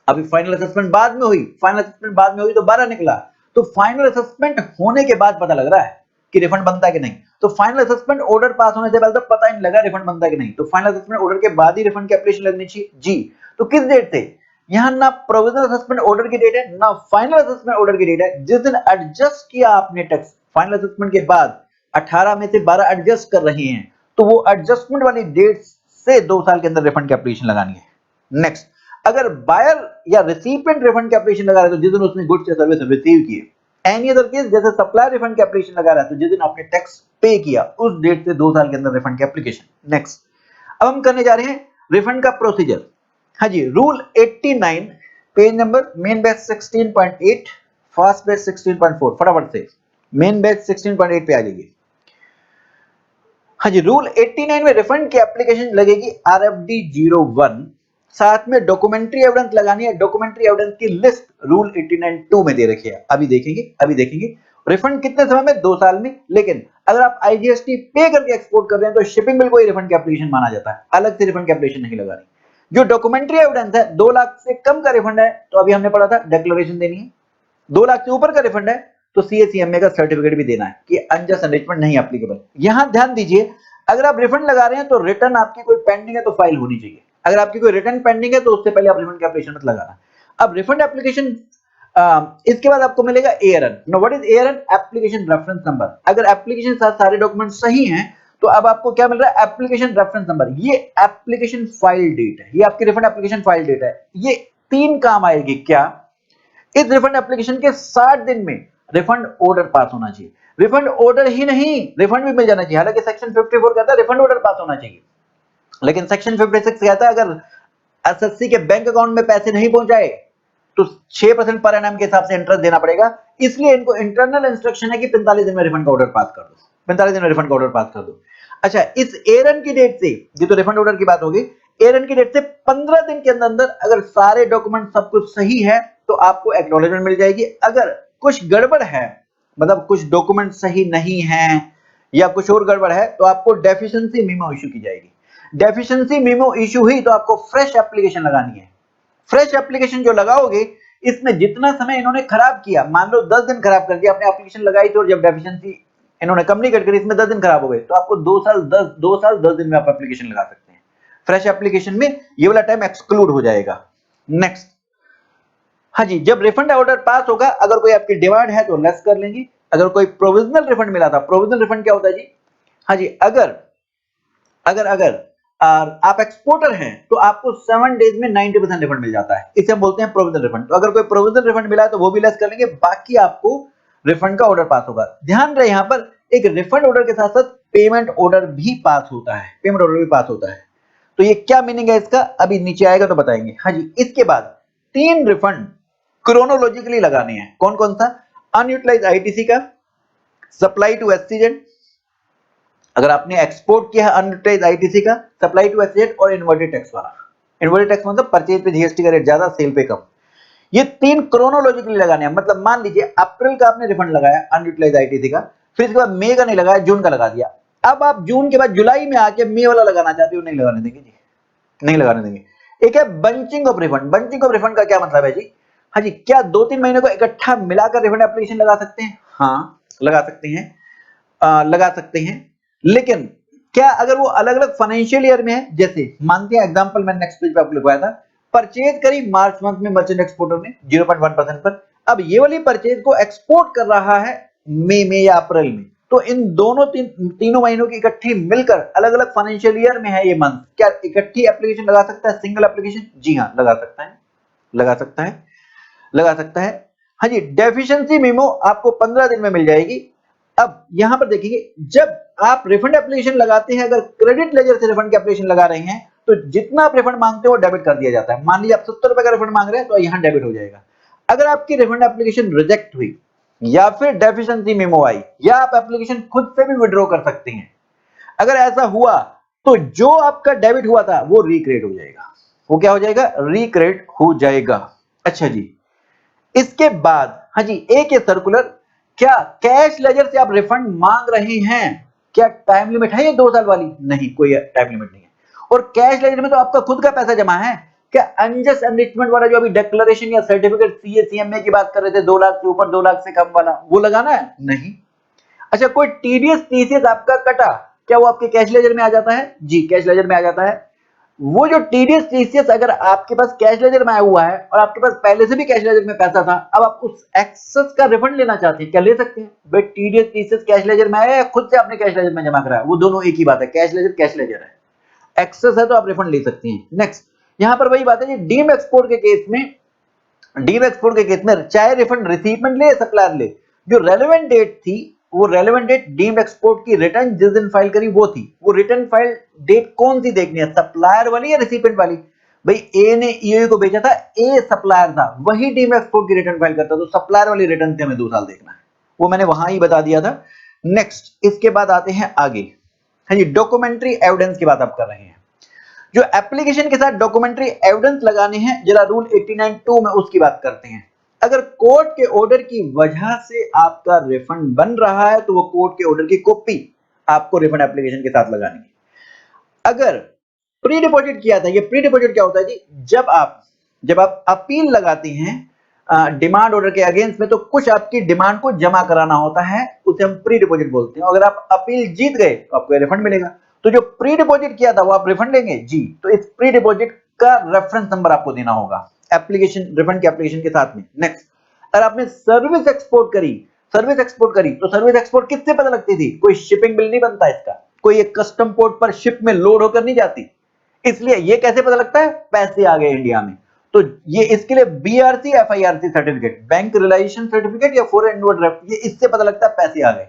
अभी फाइनल असेसमेंट बाद में हुई, फाइनल असेसमेंट बाद में हुई तो 12 निकला, तो फाइनल असेसमेंट होने के बाद पता लग रहा है कि रिफंड बनता है कि नहीं। तो फाइनल असेसमेंट ऑर्डर पास होने से पहले तो पता ही नहीं लगा रिफंड बनता है कि नहीं, तो फाइनल असेसमेंट ऑर्डर के बाद ही रिफंड की एप्लीकेशन लगनी चाहिए जी। तो किस डेट से? यहां ना प्रोविजनल असेसमेंट ऑर्डर की डेट है ना फाइनल असेसमेंट ऑर्डर की डेट है, जिस दिन एडजस्ट किया आपने टैक्स फाइनल असेसमेंट के बाद 18 में से 12 एडजस्ट कर रहे हैं, तो वो एडजस्टमेंट वाली डेट से 2 साल के अंदर रिफंड की एप्लीकेशन लगानी है। नेक्स्ट, अगर बायर या रिसिपिएंट रिफंड की एप्लीकेशन लगा रहा है तो जिस दिन उसने गुड्स या सर्विस रिसीव किए। एनी अदर केस, जैसे सप्लायर रिफंड की एप्लीकेशन लगा रहा है तो जिस दिन आपने टैक्स पे किया उस डेट से 2 साल के अंदर रिफंड की एप्लीकेशन। नेक्स्ट, अब हम करने जा रहे हैं रिफंड का प्रोसीजर। हाँ जी, rule 89 page number main batch 16.8 fast batch 16.4, फटाफट से मेन बैच 16.8 पे आ जाइए। हाँ जी, रूल 89 में रिफंड की एप्लीकेशन लगेगी RFD 01, साथ में डॉक्यूमेंट्री एविडेंस लगानी है। डॉक्यूमेंट्री एविडेंस की लिस्ट रूल 89(2) में दे रखी है, अभी देखेंगे। रिफंड कितने समय में? 2 साल में। लेकिन अगर आप आईजीएसटी पे करके एक्सपोर्ट कर रहे हैं तो शिपिंग बिल को ही रिफंड की एप्लीकेशन माना जाता है, अलग से रिफंड की एप्लीकेशन नहीं लगानी। जो डॉक्यूमेंट्री एविडेंस है 2 लाख से कम का रिफंड है तो अभी हमने पढ़ा था डिक्लेरेशन देनी है, 2 लाख से ऊपर का रिफंड है तो सीएसीएमए का सर्टिफिकेट भी देना है कि अनजस्ट एनरिचमेंट नहीं एप्लीकेबल। यहां ध्यान दीजिए, अगर आप रिफंड लगा रहे हैं तो रिटर्न आपकी कोई पेंडिंग है तो फाइल होनी चाहिए। अगर आपकी कोई रिटर्न पेंडिंग है तो उससे पहले आप रिफंड की एप्लीकेशन मत लगाना। अब रिफंड एप्लीकेशन इसके बाद आपको मिलेगा ARN. Know what is ARN? Application reference number. अगर एप्लीकेशन साथ सारे डॉक्यूमेंट सही हैं तो अब आपको क्या मिल रहा है? Application reference number. ये एप्लीकेशन फाइल डेट है, ये आपकी रिफंड एप्लीकेशन फाइल डेट है। ये 3 काम आएगी। क्या? इस रिफंड एप्लीकेशन के 60 दिन में रिफंड ऑर्डर पास होना चाहिए। रिफंड ऑर्डर ही नहीं, रिफंड भी मिल जाना चाहिए। हालांकि सेक्शन 54 कहता है रिफंड ऑर्डर पास होना चाहिए, लेकिन सेक्शन 56 कहता है अगर एसएससी के बैंक अकाउंट में पैसे नहीं पहुंचाए तो 6% पर एनम के हिसाब से इंटरेस्ट देना पड़ेगा। इसलिए इनको इंटरनल इंस्ट्रक्शन है कि 45 दिन में रिफंड का ऑर्डर पास कर दो, 45 दिन में रिफंड का ऑर्डर पास कर दो। अच्छा, इस एरन की डेट से, ये तो रिफंड ऑर्डर की बात होगी, एरन की डेट से 15 दिन के अंदर अंदर अगर सारे डॉक्यूमेंट सब कुछ सही है तो आपको एक्नॉलेजमेंट मिल जाएगी। अगर कुछ गड़बड़ है, मतलब कुछ डॉक्यूमेंट सही नहीं है या कुछ और गड़बड़ है, तो आपको डेफिशिएंसी मेमो इशू की जाएगी। डेफिशिएंसी मेमो इशू हुई तो आपको फ्रेश एप्लीकेशन लगानी है। फ्रेश एप्लीकेशन जो लगाओगे, इसमें जितना समय इन्होंने खराब किया, मान लो 10 दिन खराब कर दिया, आपने एप्लीकेशन लगाई तो जब डेफिशिएंसी इन्होंने कम्युनिकेट करी इसमें 10 दिन खराब हो गए तो आपको 2 साल 10 दिन में आप एप्लीकेशन लगा सकते हैं। फ्रेश एप्लीकेशन में ये वाला टाइम एक्सक्लूड हो जाएगा। नेक्स्ट, हाँ जी, जब रिफंड ऑर्डर पास होगा, अगर कोई आपकी डिमांड है तो लेस कर लेंगे। अगर कोई प्रोविजनल रिफंड मिला था, प्रोविजनल रिफंड क्या होता है जी? हाँ जी, अगर अगर अगर आप एक्सपोर्टर हैं तो आपको 7 डेज में 90% रिफंड मिल जाता है, इसे हम बोलते हैं प्रोविजनल रिफंड। तो अगर कोई प्रोविजनल रिफंड मिला है तो वो भी लेस कर लेंगे, बाकी आपको रिफंड का ऑर्डर पास होगा। ध्यान रहे, यहां पर एक रिफंड ऑर्डर के साथ साथ पेमेंट ऑर्डर भी पास होता है, पेमेंट ऑर्डर भी पास होता है। तो ये क्या मीनिंग है इसका, अभी नीचे आएगा तो बताएंगे। हाँ जी, इसके बाद 3 रिफंड क्रोनोलॉजिकली लगाने हैं। कौन कौन सा? अनयूटिलाइज आईटीसी का, सप्लाई टू एससीजेड, अगर आपने एक्सपोर्ट किया है अनयूटिलाइज आईटीसी का, सप्लाई टू एससीजेड, और इन्वर्टेड टैक्स वाला। इन्वर्टेड टैक्स मतलब परचेज पे जीएसटी का रेट ज्यादा, सेल पे कम। ये 3 क्रोनोलॉजिकली लगाने हैं। मतलब मान लीजिए अप्रैल का आपने रिफंड लगाया अनयूटिलाइज आईटीसी का, फिर इसके बाद मई का नहीं लगाया, जून का लगा दिया। अब आप जून के बाद जुलाई में आके मई वाला लगाना चाहते हो, नहीं लगाने देंगे जी, नहीं लगाने देंगे। एक है bunching of refund. Bunching of refund का क्या मतलब है जी? हाँ जी, क्या 2-3 महीने को इकट्ठा मिलाकर रिफंड एप्लीकेशन लगा सकते हैं? हाँ, लगा सकते हैं, लगा सकते हैं। लेकिन क्या अगर वो अलग अलग फाइनेंशियल ईयर में है, जैसे मानते हैं एग्जांपल मैंने नेक्स्ट पेज पे आपको लिखवाया था, परचेज करी मार्च मंथ में मर्चेंट एक्सपोर्टर ने 0.1% पर, अब ये वाली परचेज को एक्सपोर्ट कर रहा है मई में या अप्रैल में, तो इन दोनों तीनों महीनों की इकट्ठी मिलकर अलग अलग फाइनेंशियल ईयर में है ये मंथ, क्या इकट्ठी एप्लीकेशन लगा सकता है, सिंगल एप्लीकेशन? जी हाँ, लगा सकता है, लगा सकता है, लगा सकता है। हाँ जी, डेफिशिएंसी मेमो आपको 15 दिन में मिल जाएगी। अब यहां पर देखिए, जब आप रिफंड एप्लीकेशन लगाते हैं, अगर क्रेडिट लेजर से रिफंड की एप्लीकेशन लगा रहे हैं तो जितना आप रिफंड मांगते हो डेबिट कर दिया जाता है। मान लीजिए आप 70 रुपए का रिफंड मांग रहे हैं तो यहां डेबिट हो जाएगा। अगर आपकी रिफंड एप्लीकेशन रिजेक्ट हुई या फिर डेफिशिएंसी मेमो आई, या आप एप्लीकेशन खुद से भी विड्रॉ कर सकते हैं, अगर ऐसा हुआ तो जो आपका डेबिट हुआ था वो रिक्रेडिट हो जाएगा। वो क्या हो जाएगा? रिक्रेडिट हो जाएगा। अच्छा जी, इसके बाद हाँ जी, एक ये सर्कुलर, क्या कैश लेजर से आप रिफंड मांग रहे हैं, क्या टाइम लिमिट है ये 2 साल वाली? नहीं, कोई टाइम लिमिट नहीं है। और कैश लेजर में तो आपका खुद का पैसा जमा है। क्या अनजस्ट एनरिचमेंट वाला जो अभी डिक्लेरेशन या सर्टिफिकेट सीएसीएमए की बात कर रहे थे, 2 लाख से ऊपर 2 लाख से कम वाला, वो लगाना है? नहीं। अच्छा, कोई टीडीएस टीसीएस आपका कटा, क्या वो आपके कैश लेजर में आ जाता है? जी, कैश लेजर में आ जाता है। वो जो टीडीएस टीसीएस अगर आपके पास कैश लेजर में आया हुआ है और आपके पास पहले से भी कैश लेजर में पैसा था, अब आप उस एक्सेस का रिफंड लेना चाहते हैं, क्या ले सकते हैं? भाई टीडीएस टीसीएस कैश लेजर में आया या खुद से आपने कैश लेजर में जमा कराया, वो दोनों एक ही बात है। कैश लेजर है, एक्सेस है तो आप रिफंड ले सकते हैं। नेक्स्ट, यहां पर वही बात है, डीम एक्सपोर्ट के केस में, डीम एक्सपोर्ट के केस में चाहे रिफंड रिसीवमेंट ले, सप्लायर ले, जो रेलेवेंट डेट थी, वो रेलेवेंट डेट डीम्ड एक्सपोर्ट की रिटर्न जिस दिन फाइल करी वो थी। वो रिटर्न फाइल डेट कौन सी देखनी है, सप्लायर वाली या रिसिपेंट वाली? भाई ए ने ईओयू को भेजा था, ए सप्लायर था, वही डीम्ड एक्सपोर्ट की रिटर्न फाइल करता, तो सप्लायर वाली रिटर्न से हमें 2 साल देखना है, वो मैंने वहां ही बता दिया था। नेक्स्ट, इसके बाद आते हैं आगे। हाँ जी, डॉक्यूमेंट्री एविडेंस की बात आप कर रहे हैं। जो एप्लीकेशन के साथ डॉक्यूमेंट्री एविडेंस लगाने हैं, जरा रूल 89(2) में उसकी बात करते हैं। अगर कोर्ट के ऑर्डर की वजह से आपका रिफंड बन रहा है तो वो कोर्ट के ऑर्डर की कॉपी आपको रिफंड एप्लीकेशन के साथ लगानी है। अगर प्री डिपॉजिट किया था, ये प्री डिपॉजिट क्या होता है जी, जब आप अपील लगाते हैं डिमांड ऑर्डर के अगेंस्ट में, तो कुछ आपकी डिमांड को जमा कराना होता है, उसे हम प्री डिपॉजिट बोलते हैं। अगर आप अपील जीत गए तो आपको रिफंड मिलेगा। तो जो प्री डिपॉजिट किया था वो आप रिफंड लेंगे जी। तो इस प्री डिपॉजिट का रेफरेंस नंबर आपको देना होगा एप्लीकेशन, रिफंड के एप्लीकेशन के साथ में। नेक्स्ट, अगर आपने सर्विस एक्सपोर्ट करी, तो सर्विस एक्सपोर्ट किससे पता लगती थी, कोई शिपिंग बिल नहीं बनता इसका, कोई एक कस्टम पोर्ट पर शिप में लोड होकर नहीं जाती, इसलिए ये कैसे पता लगता है, पैसे आ गए इंडिया में। तो ये इसके लिए BRC FIRC certificate, bank relation certificate या फॉरेन इनवर्ड ड्राफ्ट, ये इससे पता लगता है पैसे आ गए।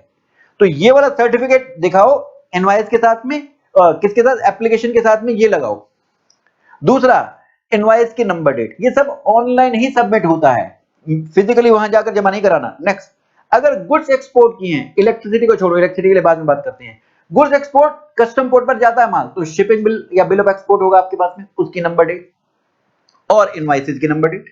तो ये वाला सर्टिफिकेट दिखाओ इनवॉइस के साथ में, किसके साथ, एप्लीकेशन के साथ में, ये लगाओ। दूसरा, इनवॉइस की नंबर डेट, ये सब ऑनलाइन ही सबमिट होता है, फिजिकली वहां जाकर जमा नहीं कराना। नेक्स्ट, अगर गुड्स एक्सपोर्ट किए हैं, इलेक्ट्रिसिटी को छोड़ो, इलेक्ट्रिसिटी के लिए बाद में बात करते हैं, गुड्स एक्सपोर्ट कस्टम पोर्ट पर जाता है माल, तो शिपिंग बिल या बिल ऑफ एक्सपोर्ट होगा आपके पास में, उसकी नंबर डेट और इनवॉइसेस की नंबर डेट।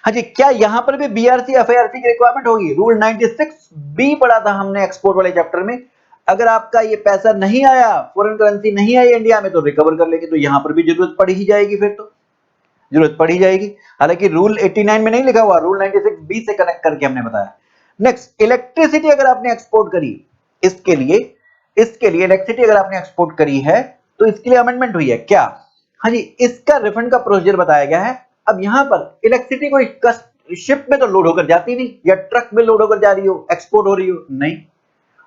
हाँ जी, क्या यहां पर भी बीआरसी एफआईआरसी की रिक्वायरमेंट होगी? रूल 96 बी पढ़ा था हमने एक्सपोर्ट वाले चैप्टर में। अगर आपका ये पैसा नहीं आया, फॉरेन करेंसी नहीं आई इंडिया में, तो रिकवर कर लेंगे। तो यहां पर भी जरूरत पड़ ही जाएगी, फिर तो जरूरत पड़ ही जाएगी। हालांकि रूल 89 में नहीं लिखा हुआ, रूल 96 बी से कनेक्ट करके हमने बताया। नेक्स्ट, इलेक्ट्रिसिटी अगर आपने एक्सपोर्ट करी, इसके लिए इलेक्ट्रिसिटी अगर आपने एक्सपोर्ट करी है, तो इसके लिए अमेंडमेंट हुई है क्या? हाँ जी, इसका रिफंड का प्रोसीजर बताया गया है। अब यहां पर इलेक्ट्रिसिटी कोई शिप में तो लोड होकर जाती नहीं, या ट्रक में लोड होकर जा रही हो, एक्सपोर्ट हो रही हो, नहीं,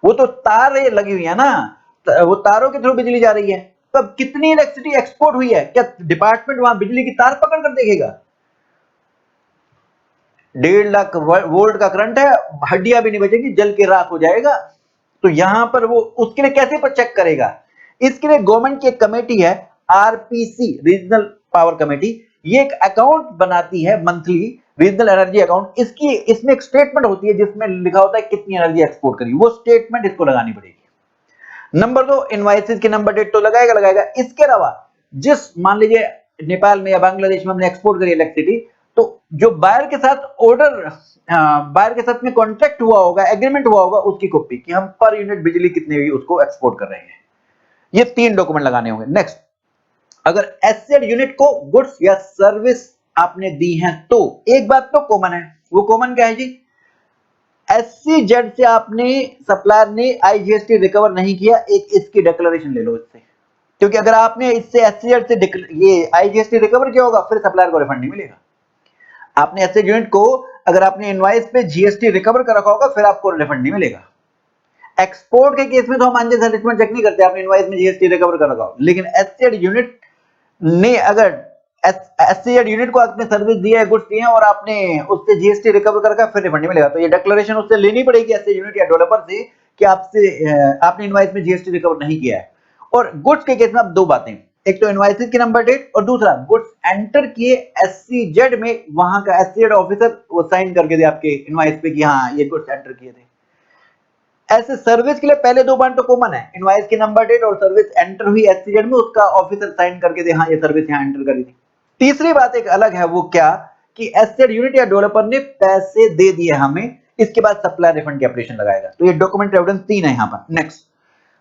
वो तो तार लगी हुई है ना, वो तारों के थ्रू बिजली जा रही है। तो अब कितनी इलेक्ट्रिसिटी एक्सपोर्ट हुई है, क्या डिपार्टमेंट वहां बिजली की तार पकड़ कर देखेगा? 1.5 लाख वोल्ट का करंट है, हड्डियां भी नहीं बचेगी, जल के राख हो जाएगा। तो यहां पर वो उसके लिए कैसे पर चेक करेगा? इसके लिए गवर्नमेंट की एक कमेटी है, आरपीसी, रीजनल पावर कमेटी, ये एक अकाउंट बनाती है मंथली, रीजनल एनर्जी अकाउंट। इसमें एक स्टेटमेंट होती है जिसमें लिखा होता है कितनी एनर्जी एक्सपोर्ट करी, वो स्टेटमेंट इसको लगानी पड़ेगी। नंबर 2, इनवॉइसेस की नंबर डेट तो लगाएगा। इसके अलावा मान लीजिए नेपाल में या बांग्लादेश में हमने एक्सपोर्ट करी इलेक्ट्रिसिटी, तो जो बायर के साथ बायर के साथ में कॉन्ट्रैक्ट हुआ होगा, एग्रीमेंट हुआ होगा, उसकी कॉपी कि हम पर यूनिट बिजली कितनी हुई उसको एक्सपोर्ट कर रहे हैं। ये 3 डॉक्यूमेंट लगाने होंगे। नेक्स्ट, अगर एसेट यूनिट को गुड्स या सर्विस आपने दी है, तो एक बात तो कॉमन है, वो कॉमन क्या है जी? SCZ से आपने, सप्लायर ने आईजीएसटी रिकवर नहीं किया, एक इसकी डिक्लेरेशन ले लो इससे, क्योंकि अगर आपने इससे SCZ से ये आईजीएसटी रिकवर किया होगा, फिर सप्लायर को रिफंड नहीं मिलेगा। आपने एसेट यूनिट को, अगर आपने इनवॉइस पे जीएसटी रिकवर कर रखा होगा, फिर आपको रिफंड नहीं मिलेगा। एक्सपोर्ट के केस में तो हम अंजन सेटलमेंट चेक नहीं करते, आपने इनवॉइस में जीएसटी रिकवर कर रखा हो, लेकिन एसेट यूनिट ने, अगर एससीएड यूनिट को आपने सर्विस दिया है, गुड्स दिए हैं, और आपने उससे जीएसटी रिकवर कर रखा, फिर रिफंड नहीं मिलेगा। तो ये डिक्लेरेशन उससे लेनी पड़ेगी एससीएड यूनिट या डेवलपर से कि आपने इनवॉइस में जीएसटी रिकवर नहीं किया है। और गुड्स के केस में आप 2 बातें, एक तो इनवॉइसेस की नंबर डेट, और दूसरा गुड्स एंटर किए एससीजेड में, वहां का एससीजेड ऑफिसर वो साइन करके दे आपके इनवॉइस पे कि हाँ ये गुड्स एंटर किए थे। ऐसे सर्विस के लिए पहले 2 बार तो कॉमन है, इनवॉइस की नंबर डेट और सर्विस एंटर हुई एससीजेड में, उसका ऑफिसर साइन करके दे हाँ ये सर्विस यहां एंटर करी थी। तीसरी बात एक अलग है, वो क्या कि एसेट यूनिट या डेवलपर ने पैसे दे दिए हमें, इसके बाद सप्लायर रिफंड की ऑपरेशन लगाएगा। तो ये डॉक्यूमेंट एविडेंस 3 है यहां पर। नेक्स्ट,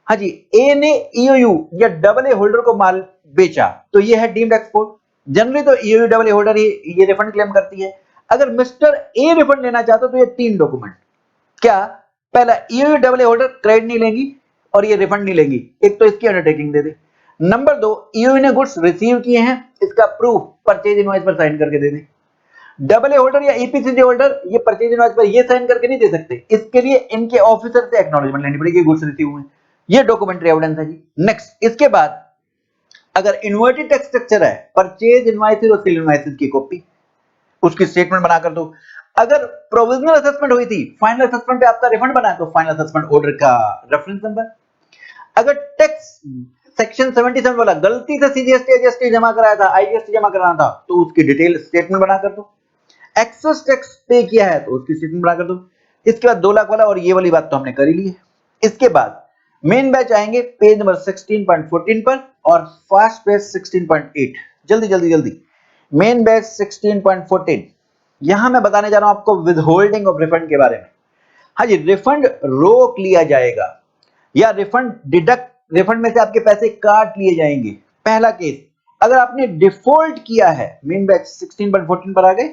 हाँ जी, ए ने ईओयू या डबल ए होल्डर को माल बेचा, तो ये है डीम्ड एक्सपोर्ट। जनरली तो ईओयू डबल ए होल्डर ये रिफंड क्लेम करती है। अगर मिस्टर ए रिफंड लेना चाहता तो ये 3 डॉक्यूमेंट, क्या? पहला, EOU double A holder credit नहीं लेंगी और ये रिफंड नहीं लेंगी, एक तो इसकी अंडरटेकिंग दे दे। नंबर 2, ईओयू ने गुड्स रिसीव किए हैं, इसका प्रूफ परचेज इनवॉइस पर साइन करके दे दे। डबल ए होल्डर या ईपीसीजी होल्डर ये परचेज इनवॉइस पर ये साइन करके नहीं दे सकते, इसके लिए इनके ऑफिसर से एक्नॉलेजमेंट लेनी पड़ेगी गुड्स रिसीव हुए। ये डॉक्यूमेंट्री एविडेंस है जी। नेक्स्ट, इसके बाद अगर इन्वर्टेड टेक्स्ट स्ट्रक्चर है, परचेज इनवॉइसेस और सेल इनवॉइसेस की कॉपी, उसकी स्टेटमेंट बनाकर दो। अगर प्रोविजनल असेसमेंट हुई थी, फाइनल असेसमेंट पे आपका रिफंड बना है, तो फाइनल असेसमेंट ऑर्डर का रेफरेंस नंबर। अगर टैक्स सेक्शन 77 वाला गलती से सीजीएसटी एजीएसटी जमा कराया था, आईजीएसटी जमा कराना था, तो उसकी डिटेल स्टेटमेंट बनाकर दो। एक्सेस टैक्स पे किया है तो उसकी स्टेटमेंट बनाकर दो। इसके बाद 2 लाख वाला, और ये वाली बात तो हमने कर ही ली है। इसके बाद मेन बैच आएंगे पेज नंबर 16.14 पर और फास्ट पेज 16.8। जल्दी जल्दी जल्दी, मेन बैच 16.14। यहां मैं बताने जा रहा हूं आपको विदहोल्डिंग ऑफ रिफंड के बारे में। हाँ जी, रिफंड रोक लिया जाएगा या रिफंड में से आपके पैसे काट लिए जाएंगे। पहला केस, अगर आपने डिफॉल्ट किया है, मेन बैच 16.14 पर आ गए,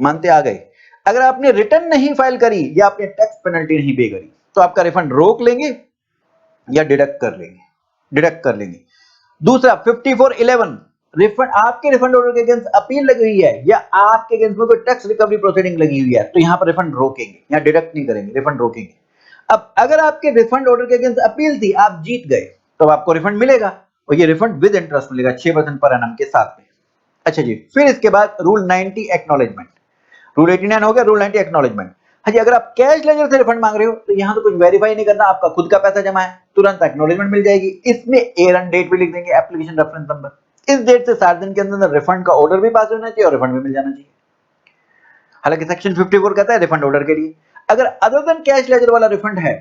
मानते आ गए, अगर आपने रिटर्न नहीं फाइल करी या आपने टैक्स पेनल्टी नहीं पे करी तो आपका रिफंड रोक लेंगे या डिडक्ट कर लेंगे। दूसरा 5411, रिफंड, आपके रिफंड ऑर्डर के अगेंस्ट अपील लगी हुई है या आपके अगेंस्ट में कोई टैक्स रिकवरी प्रोसीडिंग लगी हुई है तो यहां पर रिफंड रोकेंगे या डिडक्ट नहीं करेंगे, रिफंड रोकेंगे। अब अगर आपके रिफंड ऑर्डर के अगेंस्ट अपील थी, आप जीत गए, तो आपको रिफंड मिलेगा और ये रिफंड विद इंटरेस्ट मिलेगा 6% पर एनम के साथ में। अच्छा जी, फिर इसके बाद रूल 90 एक्नॉलेजमेंट, रूल 89 हो गया, रूल 90 एक्नॉलेजमेंट। हाँ जी, अगर आप कैश लेजर से रिफंड मांग रहे हो तो यहां तो कुछ वेरीफाई नहीं करना, आपका खुद का पैसा जमा है, तुरंत एक्नॉलेजमेंट मिल जाएगी। इसमें एरन डेट भी लिख देंगे, एप्लीकेशन रेफरेंस नंबर, इस डेट से 7 दिन के अंदर रिफंड का ऑर्डर भी पास होना चाहिए और रिफंड भी मिल जाना चाहिए। हालांकि सेक्शन 54 कहता है रिफंड ऑर्डर के लिए अगर अदर देन कैश लेजर वाला रिफंड है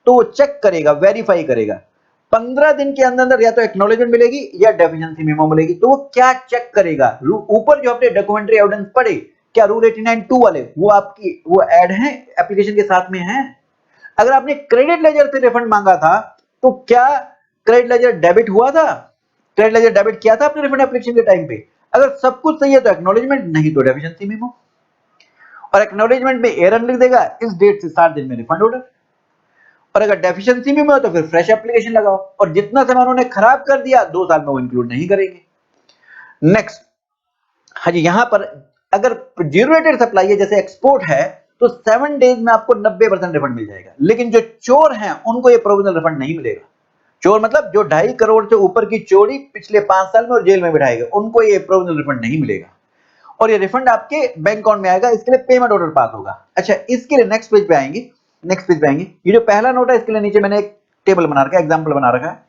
तो वो चेक करेगा, वेरीफाई करेगा, 15 दिन के अंदर या तो एक्नॉलेजमेंट मिलेगी या डेफिशिएंसी मेमो मिलेगी। तो वो क्या चेक करेगा, ऊपर जो आपने डॉक्यूमेंट्री एविडेंस पढ़े, क्या रूल 89(2) वाले वो आपकी वो ऐड है एप्लीकेशन के साथ में है। अगर आपने क्रेडिट लेजर से रिफंड मांगा था तो क्या क्रेडिट लेजर डेबिट हुआ था, क्रेडिट लेजर डेबिट किया था आपने रिफंड एप्लीकेशन के टाइम पे। अगर सब कुछ सही है तो एक्नॉलेजमेंट, नहीं तो डेफिशिएंसी मेमो। और एक्नॉलेजमेंट में एरर लिख देगा, इस डेट से 7 दिन में रिफंड ऑर्डर। और अगर डेफिशिएंसी में हो तो फिर फ्रेश एप्लीकेशन लगाओ और जितना सामान उन्होंने खराब कर दिया 2 साल में वो इंक्लूड नहीं करेंगे। नेक्स्ट, हाँ जी, यहां पर अगर जीरो रेटेड सप्लाई है जैसे एक्सपोर्ट है तो 7 डेज में आपको 90% रिफंड मिल जाएगा। लेकिन जो चोर हैं उनको ये प्रोविजनल रिफंड नहीं मिलेगा। चोर मतलब जो 2.5 करोड़ से ऊपर की चोरी पिछले 5 साल में और जेल में बिठाएगा, उनको ये प्रोविजनल रिफंड नहीं मिलेगा और ये रिफंड आपके बैंक अकाउंट में आएगा। इसके लिए पेमेंट ऑर्डर पास होगा। अच्छा, इसके लिए नेक्स्ट पेज पे आएंगे, ये जो पहला नोट है इसके लिए नीचे मैंने एक टेबल बना रखा है, एग्जांपल बना रखा है।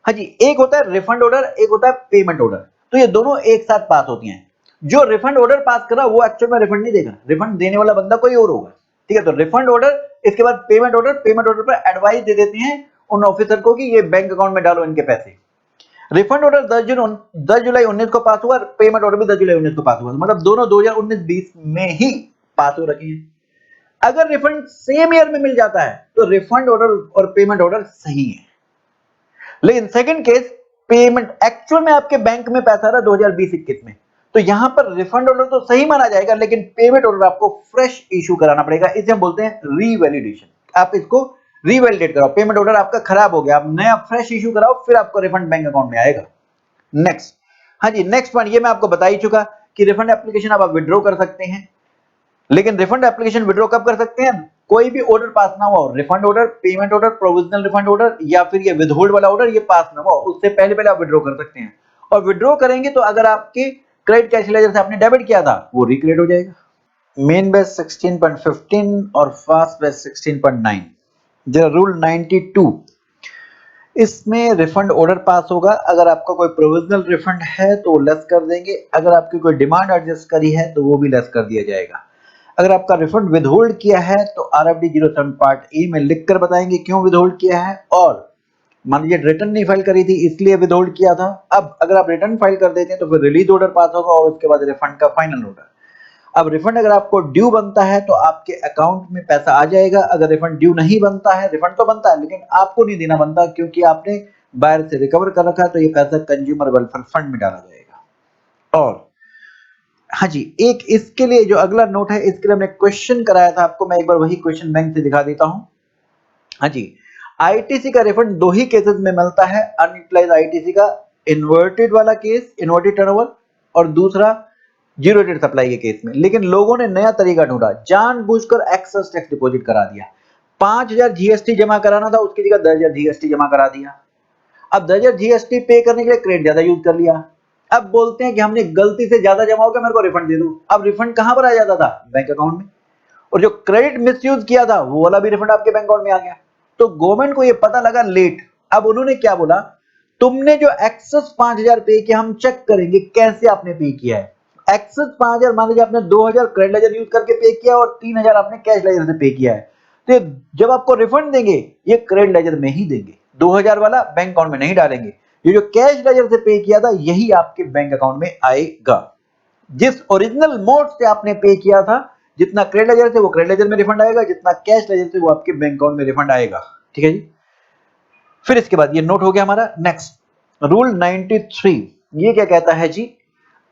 हाँ जी, एक होता है रिफंड ऑर्डर, एक होता है पेमेंट ऑर्डर, तो ये दोनों एक साथ पास होती हैं। जो रिफंड ऑर्डर पास कर रहा वो एक्चुअल में रिफंड नहीं देगा, रिफंड देने वाला बंदा कोई और होगा। ठीक है, तो रिफंड ऑर्डर, इसके बाद पेमेंट ऑर्डर, पेमेंट ऑर्डर पर एडवाइस दे देते हैं उन ऑफिसर को कि ये बैंक अकाउंट में डालो इनके पैसे। रिफंड ऑर्डर 10 जुलाई 19 को पास हुआ, पेमेंट ऑर्डर भी 10 जुलाई 19 को पास हुआ, मतलब दोनों 2019-20 में ही पास हो रखे हैं। अगर रिफंड सेम ईयर में मिल जाता है तो रिफंड ऑर्डर और पेमेंट ऑर्डर सही है। लेकिन सेकंड केस, पेमेंट एक्चुअल में आपके बैंक में पैसा रहा 2020-21 में, तो यहां पर रिफंड ऑर्डर तो सही माना जाएगा लेकिन पेमेंट ऑर्डर आपको फ्रेश इशू कराना पड़ेगा। इसे हम बोलते हैं रीवैलिडेशन। आप इसको रीवैलिडेट कराओ, पेमेंट ऑर्डर आपका खराब हो गया, आप नया फ्रेश इशू कराओ, फिर आपको रिफंड बैंक अकाउंट में आएगा। नेक्स्ट, हाँ जी, नेक्स्ट पॉइंट ये मैं आपको बता ही चुका कि रिफंड एप्लीकेशन आप विड्रॉ कर सकते हैं। लेकिन रिफंड एप्लीकेशन विड्रॉ कब कर सकते हैं, कोई भी ऑर्डर पास ना हुआ, refund order, payment order, provisional refund order या फिर ये विदहोल्ड वाला ऑर्डर ये पास ना हुआ, उससे पहले पहले आप विड्रॉ कर सकते हैं। और विड्रॉ करेंगे तो अगर आपके क्रेडिट कैश लेजर से आपने डेबिट किया था वो रिक्रिएट हो जाएगा। मेन बैच 16.15 और फास्ट बैच 16.9, जरा रूल 92, इसमें रिफंड ऑर्डर पास होगा। अगर आपका कोई प्रोविजनल रिफंड है तो लेस कर देंगे, अगर आपकी कोई डिमांड एडजस्ट करी है तो वो भी लेस कर दिया जाएगा। अगर आपका रिफंड विदहोल्ड किया है तो RFD 07 पार्ट ए में लिखकर बताएंगे क्यों विदहोल्ड किया है। और मान लीजिए रिटर्न नहीं फाइल करी थी इसलिए विदहोल्ड किया था, अब अगर आप रिटर्न फाइल कर देते हैं तो फिर रिलीज ऑर्डर पास होगा और उसके बाद रिफंड का फाइनल ऑर्डर। अब रिफंड अगर आपको ड्यू बनता है तो आपके अकाउंट में पैसा आ जाएगा, अगर रिफंड ड्यू नहीं बनता है, रिफंड तो बनता है लेकिन आपको नहीं देना बनता क्योंकि आपने बायर से रिकवर कर रखा है, तो ये पैसा कंज्यूमर वेलफेयर फंड में डाला जाएगा। और हाँ जी, एक इसके लिए जो अगला नोट है इसके लिए हमने क्वेश्चन कराया था आपको, मैं एक बार वही क्वेश्चन बैंक से दिखा देता हूं। हाँ जी, आईटीसी का रिफंड दो ही केसेस में मिलता है, अनयूटिलाइज्ड आईटीसी का इन्वर्टेड वाला केस, इन्वर्टेड टर्नओवर, और दूसरा जीरो रेटेड सप्लाई के केस में। लेकिन लोगों ने नया तरीका ढूंढा, जानबूझकर एक्सेस टैक्स डिपॉजिट करा दिया। 5000 जीएसटी जमा कराना था उसकी जगह 10,000 जीएसटी जमा करा दिया। अब 10,000 जीएसटी पे करने के लिए क्रेडिट ज्यादा यूज कर लिया। अब बोलते हैं कि हमने गलती से ज्यादा जमा हो गया, मेरे को रिफंड दे दो। अब रिफंड कहां पर आ जाता था, बैंक अकाउंट में, और जो क्रेडिट मिसयूज किया था वो वाला भी रिफंड आपके बैंक अकाउंट में आ गया। तो गवर्नमेंट को ये पता लगा लेट। अब उन्होंने क्या बोला, तुमने जो एक्सेस 5000 पे किया हम चेक करेंगे कैसे आपने पे किया है। एक्सेस 5000 मान लीजिए आपने 2000 क्रेडिट लेजर यूज करके पे किया और 3000 आपने कैश लेजर से पे किया है, तो जब आपको रिफंड देंगे ये क्रेडिट लेजर में ही देंगे, 2000 वाला बैंक अकाउंट में नहीं डालेंगे। ये जो कैश लेजर से पे किया था यही आपके बैंक अकाउंट में आएगा। जिस ओरिजिनल मोड से आपने पे किया था, जितना क्रेडिट लेजर से वो क्रेडिट लेजर में रिफंड आएगा, जितना कैश लेजर से वो आपके बैंक अकाउंट में रिफंड आएगा। ठीक है जी। फिर इसके बाद ये नोट हो गया हमारा। नेक्स्ट, रूल 93 ये क्या कहता है जी,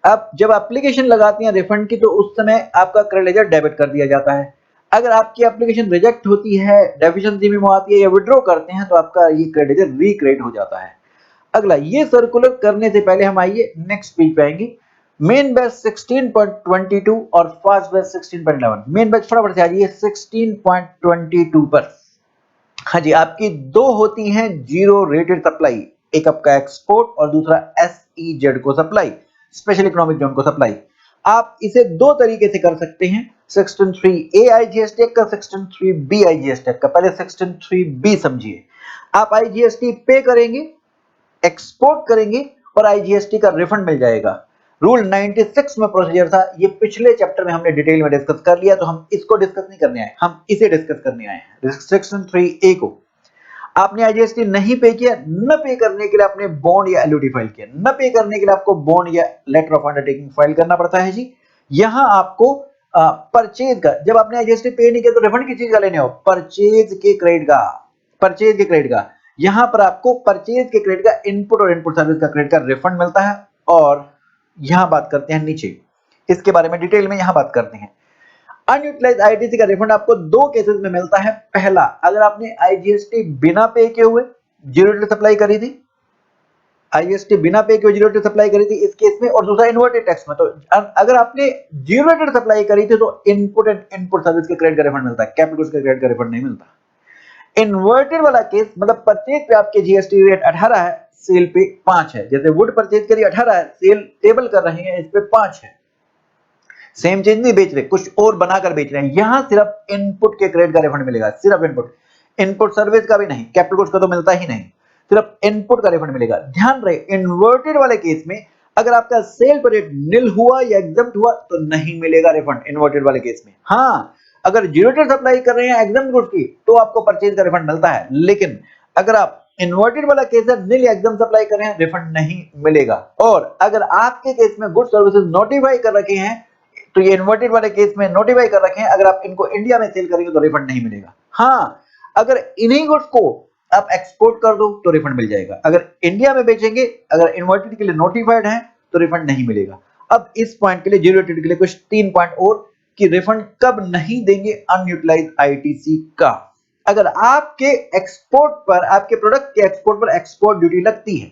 अब जब एप्लीकेशन लगाती हैं रिफंड की तो उस समय आपका क्रेडिट डेबिट कर दिया जाता है। अगर आपकी एप्लीकेशन रिजेक्ट होती है, डेफिशिएंसी मेमो आती है या विड्रॉ करते हैं तो आपका ये क्रेडिट रिक्रिएट हो जाता है। अगला, ये सर्कुलर करने से पहले हम आइए नेक्स्ट पेज पे आएंगे। मेन बैच 16.22 और फास्ट बैच 16.11। मेन बैच फटाफट से आ जाइए 16.22 पर। हाँ जी, आपकी दो होती हैं जीरो रेटेड सप्लाई, एक आपका एक्सपोर्ट और दूसरा एसईजेड को सप्लाई, स्पेशल इकोनॉमिक जोन को सप्लाई। आप इसे दो तरीके से कर सकते हैं, 16.3 ए आईजीएसटी का, 16.3 बी आईजीएसटी का। पहले 16.3 बी समझिए। आप आईजीएसटी पे करेंगे, एक्सपोर्ट करेंगे और आईजीएसटी का रिफंड मिल जाएगा। रूल 96 में प्रोसीजर था, ये पिछले चैप्टर में हमने डिटेल में डिस्कस कर लिया, तो हम इसको डिस्कस नहीं करने आए, हम इसे डिस्कस करने आए हैं, सेक्शन 3A को। आपने आईजीएसटी नहीं पे किया, न पे करने के लिए आपने बॉन्ड या एलओडी फाइल किया, न पे करने के लिए आपको बॉन्ड या लेटर ऑफ अंडरटेकिंग फाइल करना पड़ता है जी। यहां आपको परचेज का, जब आपने आईजीएसटी पे नहीं किया तो रिफंड किस चीज का लेने हो, परचेज के क्रेडिट का, परचेज के क्रेडिट का। यहां पर आपको परचेज के क्रेडिट का इनपुट और इनपुट सर्विस का क्रेडिट का रिफंड मिलता है। और यहां बात करते हैं नीचे, इसके बारे में डिटेल में यहां बात करते हैं। अनयूटिलाइज आईटीसी का रिफंड आपको दो केसेस में मिलता है। पहला, अगर आपने आईजीएसटी बिना पे किए हुए जीरो रेट सप्लाई करी थी, आईजीएसटी बिना पे किए जीरो रेट सप्लाई करी थी इस केस में, और दूसरा इन्वर्टेड टैक्स में। तो अगर आपने जीरो रेट सप्लाई करी थी तो इनपुट एंड इनपुट सर्विस के क्रेडिट का रिफंड मिलता है, कैपिटल गुड्स के क्रेडिट का रिफंड नहीं मिलता। इन्वर्टेड वाला केस मतलब परचेज पे आपके जीएसटी रेट 18 है, सेल पे 5 है। जैसे वुड परचेज करी 18 है, सेल टेबल कर रहे हैं इस पे 5 है। सेम चीज नहीं बेच रहे, कुछ और बनाकर बेच रहे हैं। यहां सिर्फ इनपुट के क्रेडिट का रिफंड मिलेगा, सिर्फ इनपुट, इनपुट सर्विस का भी नहीं, कैपिटल गुड्स का तो मिलता ही नहीं, सिर्फ इनपुट का रिफंड मिलेगा। ध्यान रहे, इन्वर्टेड वाले केस में अगर आपका सेल पर रेट निल हुआ या एग्जम्प्ट हुआ तो नहीं मिलेगा रिफंड इन्वर्टेड वाले केस में। हाँ, अगर जीरो रेट सप्लाई कर रहे हैं एग्जम्प्ट गुड्स की तो आपको परचेज का रिफंड मिलता है, लेकिन अगर आप इन्वर्टेड वाला केस है, निल एग्जाम सप्लाई कर रहे हैं, रिफंड नहीं मिलेगा। और अगर आपके केस में गुड सर्विसेज नोटिफाई कर रखे हैं तो ये इन्वर्टेड वाले केस में नोटिफाई कर रखे हैं, अगर आप इनको इंडिया में सेल करेंगे तो रिफंड नहीं मिलेगा। हाँ, अगर इन्हीं गुड्स को आप एक्सपोर्ट कर दो तो रिफंड मिल जाएगा। अगर इंडिया में बेचेंगे, अगर इन्वर्टेड के लिए नोटिफाइड है तो रिफंड नहीं मिलेगा। अब इस पॉइंट के लिए, जीरो रेटेड के लिए कुछ 3 पॉइंट और कि रिफंड कब नहीं देंगे अनयूटिलाइज्ड आईटीसी का। अगर आपके एक्सपोर्ट पर, आपके प्रोडक्ट के एक्सपोर्ट पर एक्सपोर्ट ड्यूटी लगती है,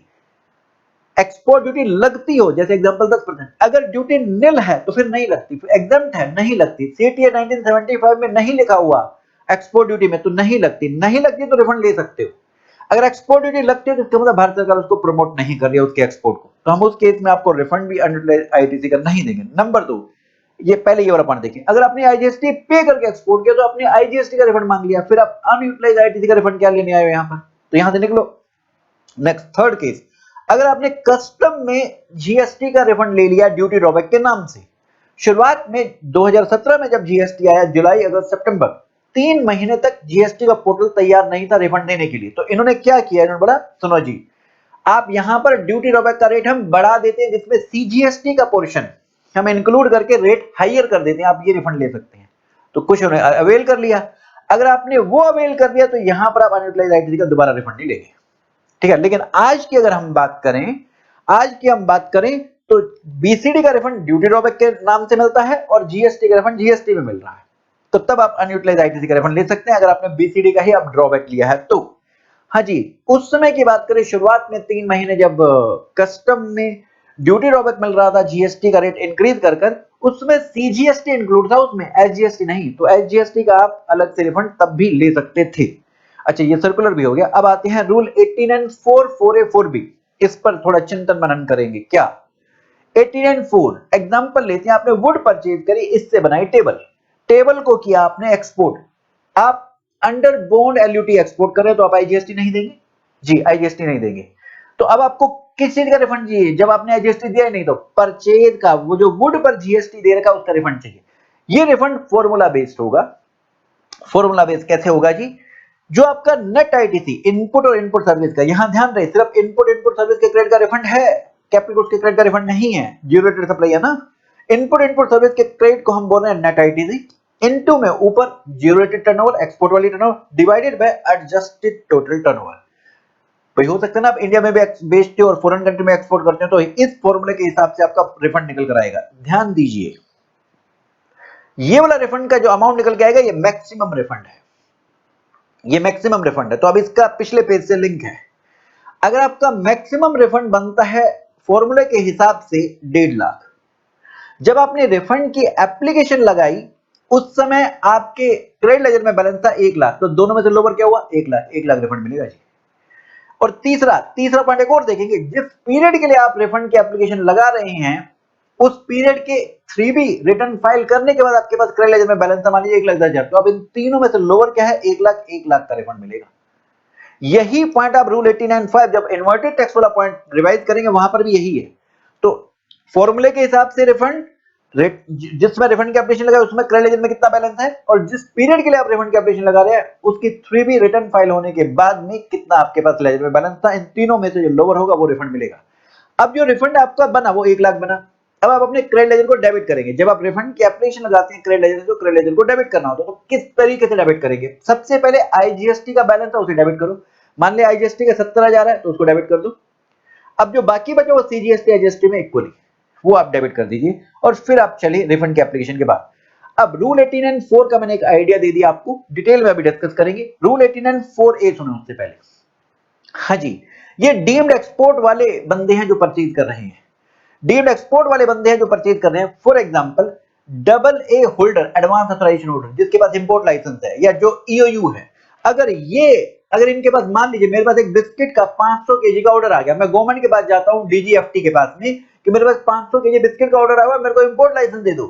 एक्सपोर्ट ड्यूटी लगती हो, जैसे एग्जांपल 10%, अगर ड्यूटी निल है तो फिर नहीं लगती, फिर एग्जम्प्ट है नहीं लगती, सीटीए 1975 में नहीं लिखा हुआ एक्सपोर्ट ड्यूटी में तो नहीं लगती, नहीं लगती तो रिफंड ले सकते हो। अगर एक्सपोर्ट ड्यूटी लगती है तो इसका मतलब भारत सरकार उसको प्रमोट नहीं कर रही है उसके एक्सपोर्ट को, तो हम उस केस में आपको रिफंड भी अनयूटिलाइज्ड आईटीसी का नहीं देंगे। नंबर 2, ये पहले ये वाला पॉइंट देखिए, अगर आपने आईजीएसटी पे करके एक्सपोर्ट किया तो आपने आईजीएसटी का रिफंड मांग लिया, फिर आप अनयूटिलाइज्ड आईटीसी का रिफंड क्या लेने आए हो यहाँ पर, तो यहां से निकलो। नेक्स्ट थर्ड केस, अगर आपने कस्टम में जीएसटी का रिफंड ले लिया ड्यूटी ड्रॉबैक के नाम से, शुरुआत में 2017 में जब जीएसटी आया, जुलाई अगस्त सितंबर 3 महीने तक जीएसटी का पोर्टल तैयार नहीं था रिफंड देने के लिए, तो इन्होंने क्या किया, इन्होंने बोला सुनो जी, आप यहां पर ड्यूटी ड्रॉबैक का रेट हम बढ़ा देते हैं, जिसमें सीजीएसटी का पोर्शन हम इंक्लूड करके रेट हाइयर कर देते हैं, आप ये रिफंड ले सकते हैं। तो कुछ उन्होंने अवेल कर लिया। अगर आपने वो अवेल कर लिया तो यहां पर आप अनयूटिलाइज्ड आईटीसी का दोबारा रिफंड नहीं लेंगे, ठीक है। लेकिन आज की अगर हम बात करें, आज की हम बात करें तो बीसीडी का रिफंड ड्यूटी ड्रॉबैक के नाम से मिलता है और जीएसटी का रिफंड जीएसटी में मिल रहा है, तो तब आप अनयूटिलाइज्ड आईटीसी का रिफंड ले सकते हैं अगर आपने बीसीडी का ही आप ड्रॉबैक लिया है तो। हाँ जी, उस समय की बात करें, शुरुआत में 3 महीने जब कस्टम में ड्यूटी ड्रॉबैक मिल रहा था, जीएसटी का रेट इंक्रीज कर कर, उसमें सीजीएसटी इंक्लूड था, उसमें एसजीएसटी नहीं, तो एसजीएसटी का आप अलग से रिफंड तब भी ले सकते थे। अच्छा, ये सर्कुलर भी हो गया। अब आते हैं रूल 8944A4B, इस पर थोड़ा चिंतन मनन करेंगे। क्या 89.4 एग्जांपल लेते हैं, आपने वुड परचेज करी, इससे बनाई टेबल, टेबल को किया आपने एक्सपोर्ट, आप अंडर बॉन्ड एलयूटी एक्सपोर्ट कर रहे तो आप आईजीएसटी नहीं देंगे जी, आईजीएसटी नहीं देंगे। तो अब आपको किस चीज का रिफंड चाहिए, जब आपने आईजीएसटी दिया ही नहीं तो परचेज का, वो जो वुड पर जीएसटी दे रखा उसका रिफंड चाहिए। ये रिफंड फॉर्मूला बेस्ड होगा। फॉर्मूला बेस्ड कैसे होगा जी, जो आपका नेट आईटीसी इनपुट और इनपुट सर्विस का, यहां ध्यान रहे सिर्फ इनपुट सर्विस के क्रेडिट का रिफंड है, कैपिटल गुड्स के क्रेडिट का रिफंड नहीं है, जीरो रेटेड सप्लाई है ना। इनपुट सर्विस के क्रेडिट को हम बोल रहे हैं नेट आईटीसी, इनटू में ऊपर जीरो रेटेड टर्नओवर, एक्सपोर्ट वाली turnover, divided by adjusted total turnover. भाई हो सकता है ना आप इंडिया में भी बेचते हो और फॉरेन कंट्री में एक्सपोर्ट करते हो, तो इस फॉर्मूले के हिसाब से आपका रिफंड निकल कर आएगा। ध्यान दीजिए, ये वाला रिफंड का जो अमाउंट निकल के आएगा ये मैक्सिमम रिफंड है, ये मैक्सिमम रिफंड है। तो अब इसका पिछले पेज से लिंक है। अगर आपका मैक्सिमम रिफंड बनता है फॉर्मूले के हिसाब से 1.5 लाख, जब आपने रिफंड की एप्लीकेशन लगाई उस समय आपके क्रेडिट लेजर में बैलेंस था 1 लाख, तो दोनों में से लोअर क्या हुआ 1 लाख, 1 लाख रिफंड मिलेगा जी। और तीसरा पॉइंट एक और देखेंगे, जिस पीरियड के लिए आप रिफंड की एप्लीकेशन लगा रहे हैं उस पीरियड के 3B रिटर्न फाइल करने के बाद आपके पास क्रेडिट लेजर में बैलेंस मान लीजिए 1,10,000, तो अब इन तीनों में से लोअर क्या है 1 लाख, 1 लाख का रिफंड मिलेगा। यही पॉइंट आप रूल 89(5) जब इन्वर्टेड टैक्स वाला पॉइंट रिवाइज करेंगे वहां पर भी यही है। तो फॉर्मूले के हिसाब से रिफंड, जिसमें रिफंड की एप्लीकेशन लगा उसमें क्रेडिट लेजर में कितना बैलेंस है, और जिस पीरियड के लिए आप रिफंड की एप्लीकेशन लगा रहे हैं उसकी 3B रिटर्न फाइल होने के बाद में कितना आपके पास लेजर में बैलेंस था, इन तीनों में से जो लोअर होगा वो रिफंड मिलेगा। अब जो रिफंड आपका बना वो 1 लाख बना, अब आप अपने क्रेडिट लेजर को डेबिट करेंगे। जब आप रिफंड की एप्लीकेशन लगाते हैं क्रेडिट लेजर से, तो क्रेडिट लेजर को डेबिट करना होता है, तो किस तरीके से डेबिट करेंगे? सबसे पहले आईजीएसटी का बैलेंस है उसे डेबिट करो। मान लिया आईजीएसटी का 70,000 है तो उसको डेबिट कर दो। अब जो बाकी बचा वो सीजीएसटी आईजीएसटी में इक्वली, वो आप डेबिट कर दीजिए और फिर आप चलिए रिफंड की एप्लीकेशन के बाद। अब रूल 89(4) का मैंने एक आइडिया दे दिया आपको, डिटेल में अभी डिस्कस करेंगे। रूल 89(4)A सुनो उससे पहले। हाँ जी, ये डीम्ड एक्सपोर्ट वाले बंदे हैं जो परचेज कर रहे हैं, डीम्ड एक्सपोर्ट वाले बंदे हैं जो परचेज कर रहे हैं। For example AA holder, advance authorisation holder, जिसके पास इंपोर्ट लाइसेंस है या जो ईओयू है, अगर इनके पास मान लीजिए मेरे पास एक बिस्किट का 500 केजी का ऑर्डर आ गया, मैं गवर्नमेंट के पास जाता हूं डीजीएफटी के पास में कि मेरे पास 500 केजी बिस्किट का ऑर्डर आया, मेरे को इंपोर्ट लाइसेंस दे दो,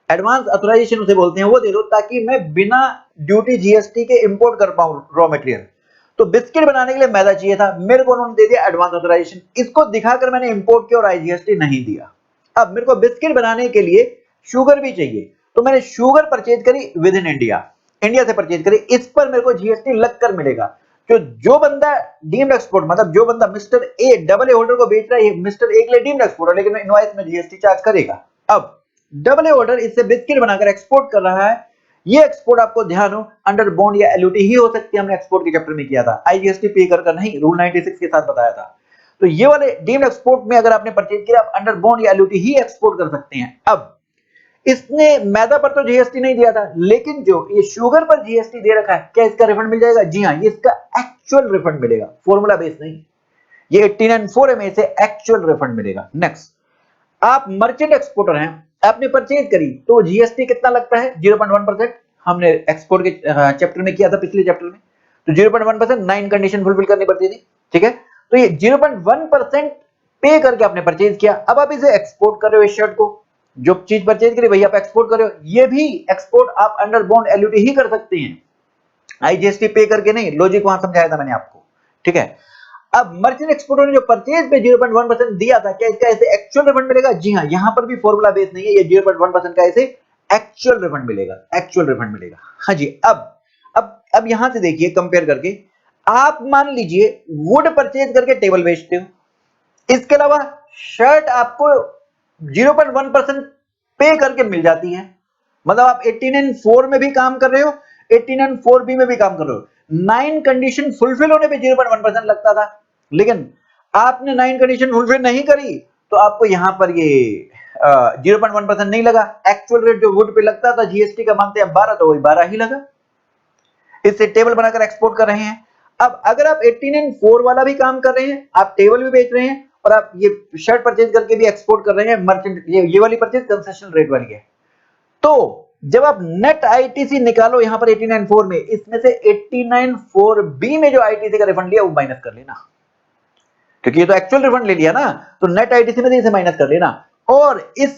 एडवांस ऑथराइजेशन उसे बोलते हैं, वो दे दो ताकि मैं बिना ड्यूटी जीएसटी के इंपोर्ट कर पाऊं रॉ मटेरियल। तो बिस्किट बनाने के लिए मैदा चाहिए था, मेरे को उन्होंने दे दिया एडवांस ऑथराइजेशन, इसको दिखाकर मैंने इंपोर्ट किया और आईजीएसटी नहीं दिया। अब मेरे को बिस्किट बनाने के लिए शुगर भी चाहिए, तो मैंने शुगर परचेज करी विद इन इंडिया, इंडिया से परचेज करी, इस पर मेरे को जीएसटी लगकर मिलेगा। तो जो बंदा डीम्ड एक्सपोर्ट, मतलब जो बंदा मिस्टर ए AA होल्डर को बेच रहा है, मिस्टर ए के लिए डीम्ड एक्सपोर्ट है लेकिन इनवॉइस में जीएसटी चार्ज करेगा। अब AA होल्डर इससे बिस्किट बनाकर एक्सपोर्ट कर रहा है, ये एक्सपोर्ट आपको ध्यान हो अंडर बॉन्ड या एलयूटी ही हो सकती है, हमने एक्सपोर्ट के चैप्टर में किया था, आईजीएसटी पे कर नहीं, रूल 96 के साथ बताया था। तो ये वाले डीम्ड एक्सपोर्ट में अगर आपने परचेज किया, आप अंडर बॉन्ड या एलयूटी ही एक्सपोर्ट कर सकते हैं। अब इसने मैदा पर तो जीएसटी नहीं दिया था, लेकिन जो ये शुगर पर जीएसटी दे रखा है, क्या इसका रिफंड मिल जाएगा? जी हाँ, ये इसका एक्चुअल रिफंड मिलेगा, फॉर्मूला बेस नहीं, ये 89(4) में से एक्चुअल रिफंड मिलेगा। नेक्स्ट, आप मर्चेंट एक्सपोर्टर हैं, आपने परचेज करी तो जीएसटी कितना लगता है? 0.1%, हमने एक्सपोर्ट के चैप्टर में किया था, पिछले चैप्टर में। तो 0.1%, 9 कंडीशन फुलफिल करनी पड़ती थी, ठीक है। तो ये 0.1% पे करके आपने परचेज किया। अब आप इसे एक्सपोर्ट कर रहे हो, इस शर्ट को, जो चीज परचेज करी वही आप एक्सपोर्ट कर रहे हो, ये भी एक्सपोर्ट आप अंडर बॉन्ड एलयूटी ही कर सकते हैं, आईजीएसटी पे करके नहीं। लॉजिक वहां समझाया था मैंने आपको, ठीक है। अब मर्चेंट एक्सपोर्टर ने जो परचेज पे 0.1% दिया था, क्या इसका ऐसे एक्चुअल रिफंड मिलेगा? जी हाँ, यहां पर भी फॉर्मूला बेस नहीं है, ये 0.1% का ऐसे एक्चुअल रिफंड मिलेगा, एक्चुअल रिफंड मिलेगा। हाँ जी। अब यहां से देखिए कंपेयर करके, आप मान लीजिए वुड परचेज करके टेबल बेचते हो, इसके अलावा शर्ट आपको 0.1% पे करके मिल जाती है, मतलब आप 89(4) में भी काम कर रहे हो, 89(4)B में भी काम कर रहे हो। 9 कंडीशन फुलफिल होने पे 0.1% लगता था, लेकिन आपने 9 कंडीशन फुलफिल नहीं करी तो आपको यहां पर ये 0.1% नहीं लगा। एक्चुअल रेट जो वुड पे लगता था जीएसटी का मानते हैं 12, तो वही 12 ही लगा। इससे टेबल बनाकर एक्सपोर्ट कर रहे हैं। अब अगर आप 89(4) वाला भी काम कर रहे हैं, आप टेबल भी बेच रहे हैं और आप ये शर्ट परचेज करके भी एक्सपोर्ट कर रहे हैं, मर्चेंट ये वाली परचेज कंसेशन रेट वाली है, तो जब आप नेट आईटीसी निकालो यहां पर 89(4) में, इसमें से 89(4)B में जो आईटीसी का रिफंड लिया वो माइनस कर लेना, क्योंकि ये तो एक्चुअल रिफंड ले लिया ना, तो नेट आईटीसी में से इसे माइनस कर लेना। और इस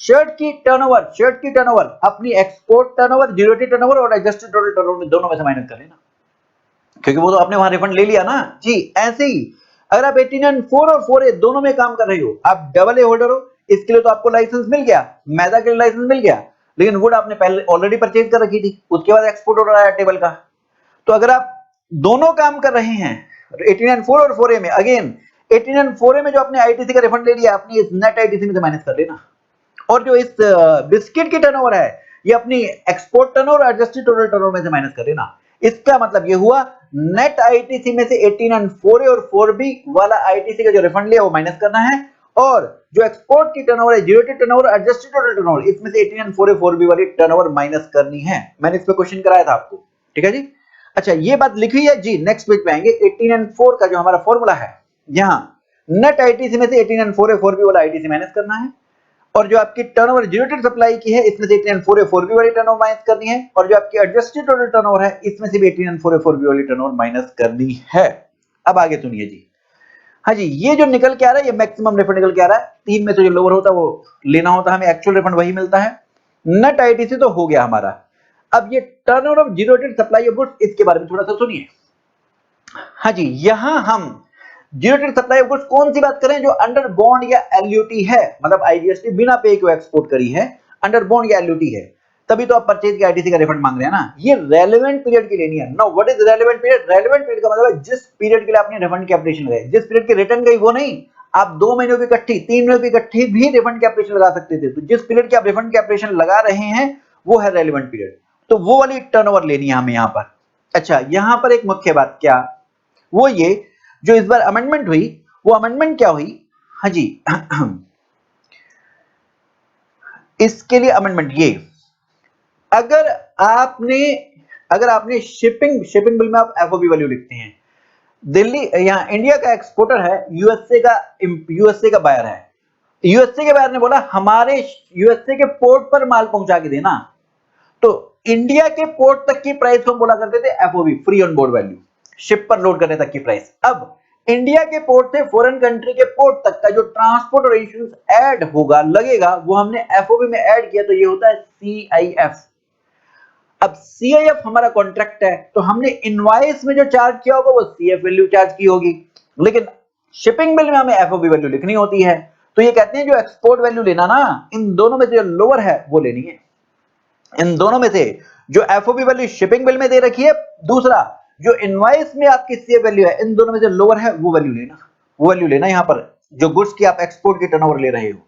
शर्ट की टर्नओवर अपनी एक्सपोर्ट टर्नओवर, ड्यूरेटिव टर्नओवर और एडजस्टेड टोटल टर्नओवर में दोनों में से माइनस कर लेना, क्योंकि वो तो आपने वहां रिफंड ले लिया ना जी। ऐसे ही अगर आप 89(4) और 4A दोनों में काम कर रहे हो, आप AA होल्डर हो, इसके लिए तो आपको लाइसेंस मिल गया, मैदा के लिए लाइसेंस मिल गया, लेकिन वुड आपने पहले ऑलरेडी परचेज कर रखी थी, उसके बाद एक्सपोर्ट ऑर्डर आया टेबल का। तो अगर आप दोनों काम कर रहे हैं 89(4) और 4A में, अगेन 89(4)A में जो आपने आईटीसी का रिफंड ले लिया, अपनी इस नेट आईटीसी में से माइनस कर लेना। और जो इस बिस्किट की टर्नओवर है, ये अपनी export turnover adjusted total turnover में से माइनस कर लेना। इसका मतलब ये हुआ नेट आईटीसी में से 18 एंड 4A और 4B वाला आईटीसी का जो रिफंड लिया वो माइनस करना है, और जो एक्सपोर्ट की टर्नओवर है, जीरोटेड टर्नओवर, एडजस्टेड टोटल टर्नओवर, इसमें से 18 एंड 4A 4B वाली टर्नओवर माइनस करनी है। मैंने इस पे क्वेश्चन कराया था आपको, ठीक है जी। अच्छा ये बात लिखी है जी। नेक्स्ट पेज पे आएंगे। 18 एंड 4 का जो हमारा फॉर्मूला है, यहां नेट आईटीसी में से 18 एंड 4A 4B वाला आईटीसी माइनस करना है, और जो आपकी टर्नओवर जीरोटेड सप्लाई की है इसमें से 18 एंड 4A 4B वाली टर्नओवर माइनस करनी है, और जो आपकी एडजस्टेड टोटल टर्नओवर है इसमें से भी 18 एंड 4A 4B वाली टर्नओवर माइनस करनी है। अब आगे सुनिए जी। हाँ जी, ये जो निकल के आ रहा है ये मैक्सिमम रिफंड निकल के आ रहा है। तीन में से जो लोअर होता है वो लेना होता है, हमें एक्चुअल रिफंड वही मिलता है। नेट आईटीसी तो हो गया हमारा। अब ये turnover of zero rated supply of goods, इसके बारे में थोड़ा सा सुनिए। हाँ जी, यहां हम जीरोटेड सप्लाई ऑफ गुड्स कौन सी बात करें, जो अंडर बॉन्ड या एलयूटी है, मतलब आईजीएसटी बिना पे को एक्सपोर्ट करी है, अंडर बॉन्ड या एलयूटी है, तभी तो आप परचेज की आईटीसी का रिफंड मांग रहे हैं ना। ये रेलेवेंट पीरियड की लेनी है। Now what is relevant period? Relevant period का मतलब है जिस पीरियड के लिए आपने रिफंड की एप्लीकेशन लगाई, जिस पीरियड की रिटर्न गई वो नहीं। आप 2 महीनों की इकट्ठी, 3 महीनों की इकट्ठी भी रिफंड की एप्लीकेशन लगा सकते थे। तो जिस पीरियड की आप रिफंड की एप्लीकेशन लगा रहे हैं वो है रेलेवेंट पीरियड, तो वो वाली टर्नओवर लेनी है हमें यहां पर। अच्छा, यहां पर एक मुख्य बात क्या, वो ये जो इस बार अमेंडमेंट हुई, वो अमेंडमेंट क्या हुई? हाँ जी इसके लिए अमेंडमेंट ये, अगर आपने शिपिंग बिल में आप एफओबी वैल्यू लिखते हैं, दिल्ली यहां इंडिया का एक्सपोर्टर है, यूएसए का बायर है, यूएसए के बायर ने बोला हमारे यूएसए के पोर्ट पर माल पहुंचा के देना, तो इंडिया के पोर्ट तक की प्राइस को हम बोला करते थे FOB, free on board value, ship पर लोड करने तक की प्राइस। अब इंडिया के पोर्ट से फॉरेन कंट्री के पोर्ट तक का जो ट्रांसपोर्ट और इंश्योरेंस ऐड होगा, लगेगा, वो हमने एफओबी में ऐड किया, तो ये होता है सीआईएफ। अब सीआईएफ हमारा कॉन्ट्रैक्ट है, तो हमने इनवॉइस में जो चार्ज किया होगा वो सीएफ वैल्यू चार्ज की होगी, लेकिन शिपिंग बिल में हमें एफओबी वैल्यू लिखनी होती है। तो ये कहते हैं जो एक्सपोर्ट वैल्यू लेना ना, इन दोनों में से जो लोअर है वो लेनी है। इन दोनों में से जो एफओबी वैल्यू शिपिंग बिल में दे रखी है, दूसरा जो इनवॉइस में आपकी सीएफ वैल्यू है, इन दोनों में से लोअर है वो वैल्यू लेना, वो वैल्यू लेना यहां पर जो गुड्स की आप एक्सपोर्ट की टर्नओवर ले रहे हो।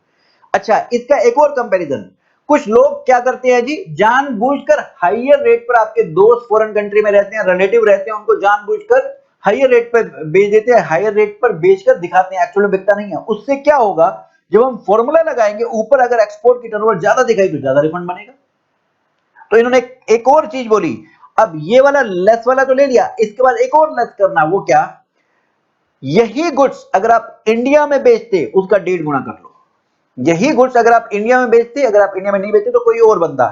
अच्छा, इसका एक और कंपैरिजन, कुछ लोग क्या करते हैं जी, जानबूझकर हाईयर रेट पर, आपके दोस्त फॉरेन कंट्री में रहते हैं, रिलेटिव रहते हैं, उनको जानबूझकर हाईयर रेट पर बेच देते हैं, हाईयर रेट पर बेचकर दिखाते हैं, एक्चुअली बिकता नहीं है। उससे क्या होगा, जब हम फॉर्मूला लगाएंगे ऊपर अगर एक्सपोर्ट की टर्नओवर ज्यादा दिखाई तो ज्यादा रिफंड बनेगा। तो इन्होंने एक और चीज बोली, अब ये वाला लेस वाला तो ले लिया, इसके बाद एक और लेस करना, वो क्या, यही गुड्स अगर आप इंडिया में बेचते उसका 1.5 गुना कर लो। यही गुड्स अगर आप इंडिया में बेचते, अगर आप इंडिया में नहीं बेचते तो कोई और बंदा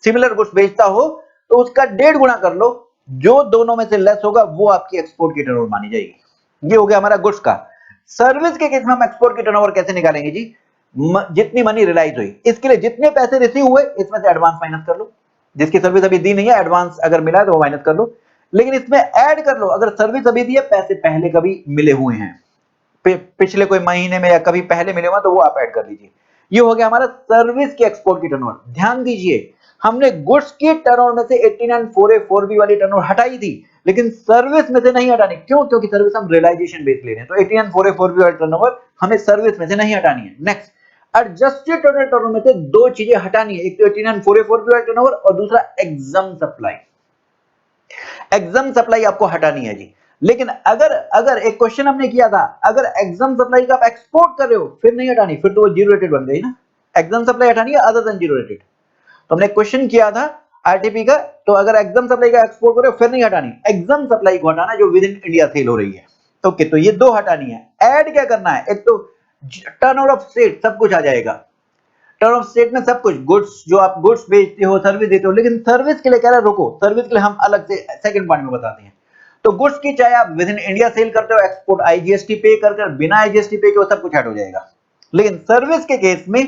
सिमिलर गुड्स बेचता हो तो उसका 1.5 गुना कर लो, जो दोनों में से लेस होगा वो आपकी एक्सपोर्ट की टर्नओवर मानी जाएगी। ये हो गया हमारा गुड्स का। सर्विस के केस में हम एक्सपोर्ट की टर्नओवर कैसे निकालेंगे जी, जितनी मनी रिलाइज हुई, इसके लिए जितने पैसे रिसीव हुए इसमें से एडवांस माइनस कर लो, जिसकी सर्विस अभी दी नहीं है एडवांस अगर मिला है तो वो माइनस कर लो, लेकिन इसमें ऐड कर लो अगर सर्विस अभी दी है, पैसे पहले कभी मिले हुए हैं, पिछले कोई महीने में या कभी पहले मिले हुए तो वो आप ऐड कर लीजिए। ये हो गया हमारा सर्विस की एक्सपोर्ट की टर्नओवर। ध्यान दीजिए, हमने गुड्स की टर्नओवर में से 18 एंड 4A 4B वाली टर्नओवर हटाई थी, लेकिन सर्विस में से नहीं हटानी। क्यों? क्योंकि सर्विस हम रियलाइजेशन बेस ले रहे हैं, तो 18 एंड 4A 4B वाली टर्नओवर हमें सर्विस में से नहीं हटानी है। नेक्स्ट, एडजस्टेड टोटल टर्नओवर में से दो चीजें हटानी है, एक तो 18 एंड 4A 4B वाली टर्नओवर और दूसरा एग्जाम सप्लाई। एग्जाम सप्लाई आपको हटानी है जी। लेकिन अगर एक क्वेश्चन हमने किया था, अगर एग्जाम सप्लाई का आप एक्सपोर्ट कर रहे हो फिर नहीं हटानी, फिर तो वो जीरो रेटेड बन गई ना। एग्जाम सप्लाई हटानी है अदर देन जीरो रेटेड। तो हमने क्वेश्चन किया था आरटीपी का, तो अगर एग्जाम सप्लाई का एक्सपोर्ट कर रहे हो फिर नहीं हटानी, एग्जाम सप्लाई को हटाना जो विद इन इंडिया सेल हो रही है। ओके, तो ये दो हटानी है। ऐड क्या करना है, एक तो टर्नओवर ऑफ स्टेट सब कुछ आ जाएगा, टर्न ऑफ स्टेट में सब कुछ, गुड्स जो आप गुड्स बेचते हो, सर्विस देते हो, लेकिन सर्विस के लिए कह रहा है रुको, सर्विस के लिए हम अलग से सेकंड पार्ट में बताते हैं। तो गुड्स की चाहे आप विद इन इंडिया सेल करते हो, एक्सपोर्ट आईजीएसटी पे कर बिना आईजीएसटी पे के, वो सब कुछ ऐड हो जाएगा। लेकिन सर्विस के केस में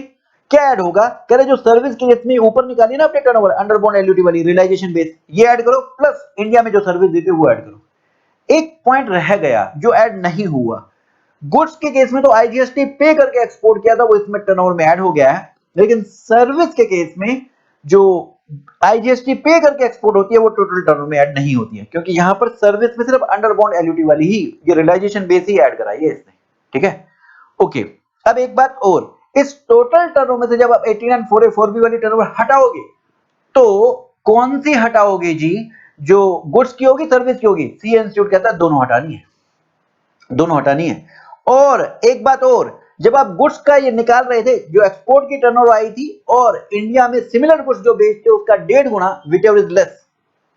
क्या ऐड होगा, कह रहे जो सर्विस के केस में ऊपर निकाली ना अपने टर्नओवर अंडरबोन एलयूटी वाली रियलाइजेशन बेस, ये ऐड करो, प्लस इंडिया में जो सर्विस देते हो वो ऐड करो। एक पॉइंट रह गया जो ऐड नहीं हुआ, गुड्स के केस में तो आईजीएसटी पे करके एक्सपोर्ट किया था, वो इसमें टर्नओवर में ऐड हो गया है, लेकिन सर्विस के केस में जो आईजीएसटी पे करके एक्सपोर्ट होती है वो टोटल टर्नओवर में ऐड नहीं होती है, क्योंकि यहां पर सर्विस में सिर्फ अंडरबॉन्ड एलयूटी वाली ही ये रियलाइजेशन बेस ही ऐड कराई है इसने। ठीक है, ओके। अब एक बात और, इस टोटल टर्नओवर में से जब आप 18 एंड 4A 4B वाली टर्नओवर हटाओगे, तो कौन सी हटाओगे जी, जो गुड्स की होगी सर्विस की होगी, सी इंस्टीट्यूट कहता है दोनों हटानी है, दोनों हटानी है। और एक बात और, जब आप गुड्स का ये निकाल रहे थे, जो एक्सपोर्ट की टर्नओवर आई थी और इंडिया में सिमिलर गुड्स जो बेचते उसका 1.5 गुना, व्हिचएवर इज लेस,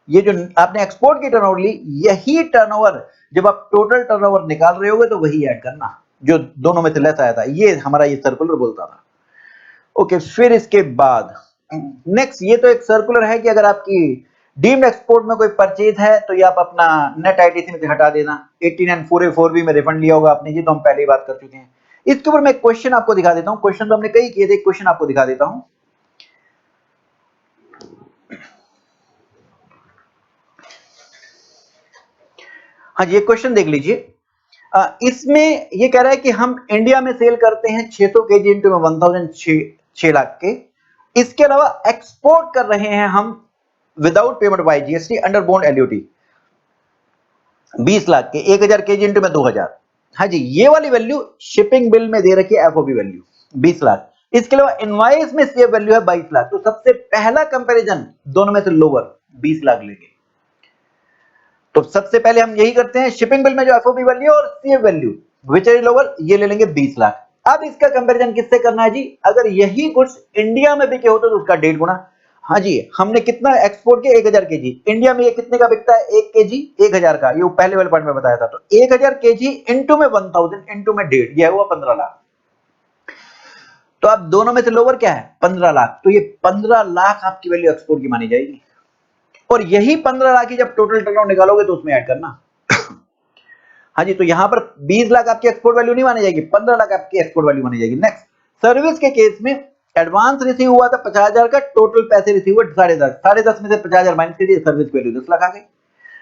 ये जो आपने एक्सपोर्ट की टर्नओवर ली, यही टर्नओवर जब आप टोटल टर्नओवर निकाल रहे होगे तो वही ऐड करना जो दोनों में से लेस आया था। ये हमारा ये सर्कुलर बोलता था। ओके, फिर इसके बाद नेक्स्ट, ये तो एक सर्कुलर है कि अगर आपकी डीम्ड एक्सपोर्ट में कोई परचेज है तो ये आप अपना नेट आईटीसी में से हटा देना। 89 4A4B में रिफंड लिया होगा आपने, जी तो हम पहले ही बात कर चुके हैं। इसके ऊपर मैं क्वेश्चन आपको दिखा देता हूं, क्वेश्चन तो हमने कई किए थे, क्वेश्चन आपको दिखा देता हूं। हाँ जी, ये क्वेश्चन देख लीजिए। इसमें ये कह रहा है कि हम इंडिया में सेल करते हैं 600 केजी इंटू में 1000, 6 लाख के। इसके अलावा एक्सपोर्ट कर रहे हैं हम without payment by GST under bond LUT 20 lakh के, 1000 केजी इंटू में 2000। हाँ जी, ये वाली वैल्यू शिपिंग बिल में दे रखी है, एफओबी वैल्यू 20 लाख। इसके अलावा इनवॉइस में सेव वैल्यू है 22 लाख। तो सबसे पहला कंपैरिजन दोनों में से लोअर 20 लाख लेंगे। तो सबसे पहले हम यही करते हैं, शिपिंग बिल में जो एफओबी वैल्यू और save value which is lower, ये ले लेंगे 20 लाख। अब इसका कंपैरिजन किससे करना है जी? अगर यही गुड्स इंडिया में बिके होते तो उसका 1.5 गुना। हाँ जी, हमने कितना एक्सपोर्ट किया? 1000 केजी। इंडिया में ये कितने का बिकता है? 1 केजी 1000 का, ये पहले वाले पॉइंट में बताया था। तो 1000 केजी इंटू में 1000 इंटू में 1.5, ये हुआ 15 लाख। तो अब दोनों में से लोअर क्या है? 15 लाख। तो ये 15 लाख आपकी वैल्यू एक्सपोर्ट की मानी जाएगी। और यही 15 लाख की जब टोटल टर्नओवर निकालोगे तो उसमें ऐड करना। हाँ जी, तो यहां पर 20 लाख आपकी एक्सपोर्ट वैल्यू नहीं मानी जाएगी, 15 लाख आपकी एक्सपोर्ट वैल्यू मानी जाएगी। नेक्स्ट, सर्विस के केस में एडवांस रिसीव हुआ था 50,000 का, टोटल पैसे रिसीव हुए 10.5, 10.5 में से 50,000 माइनस कीजिए, सर्विस वैल्यू 10 लाख आ गई।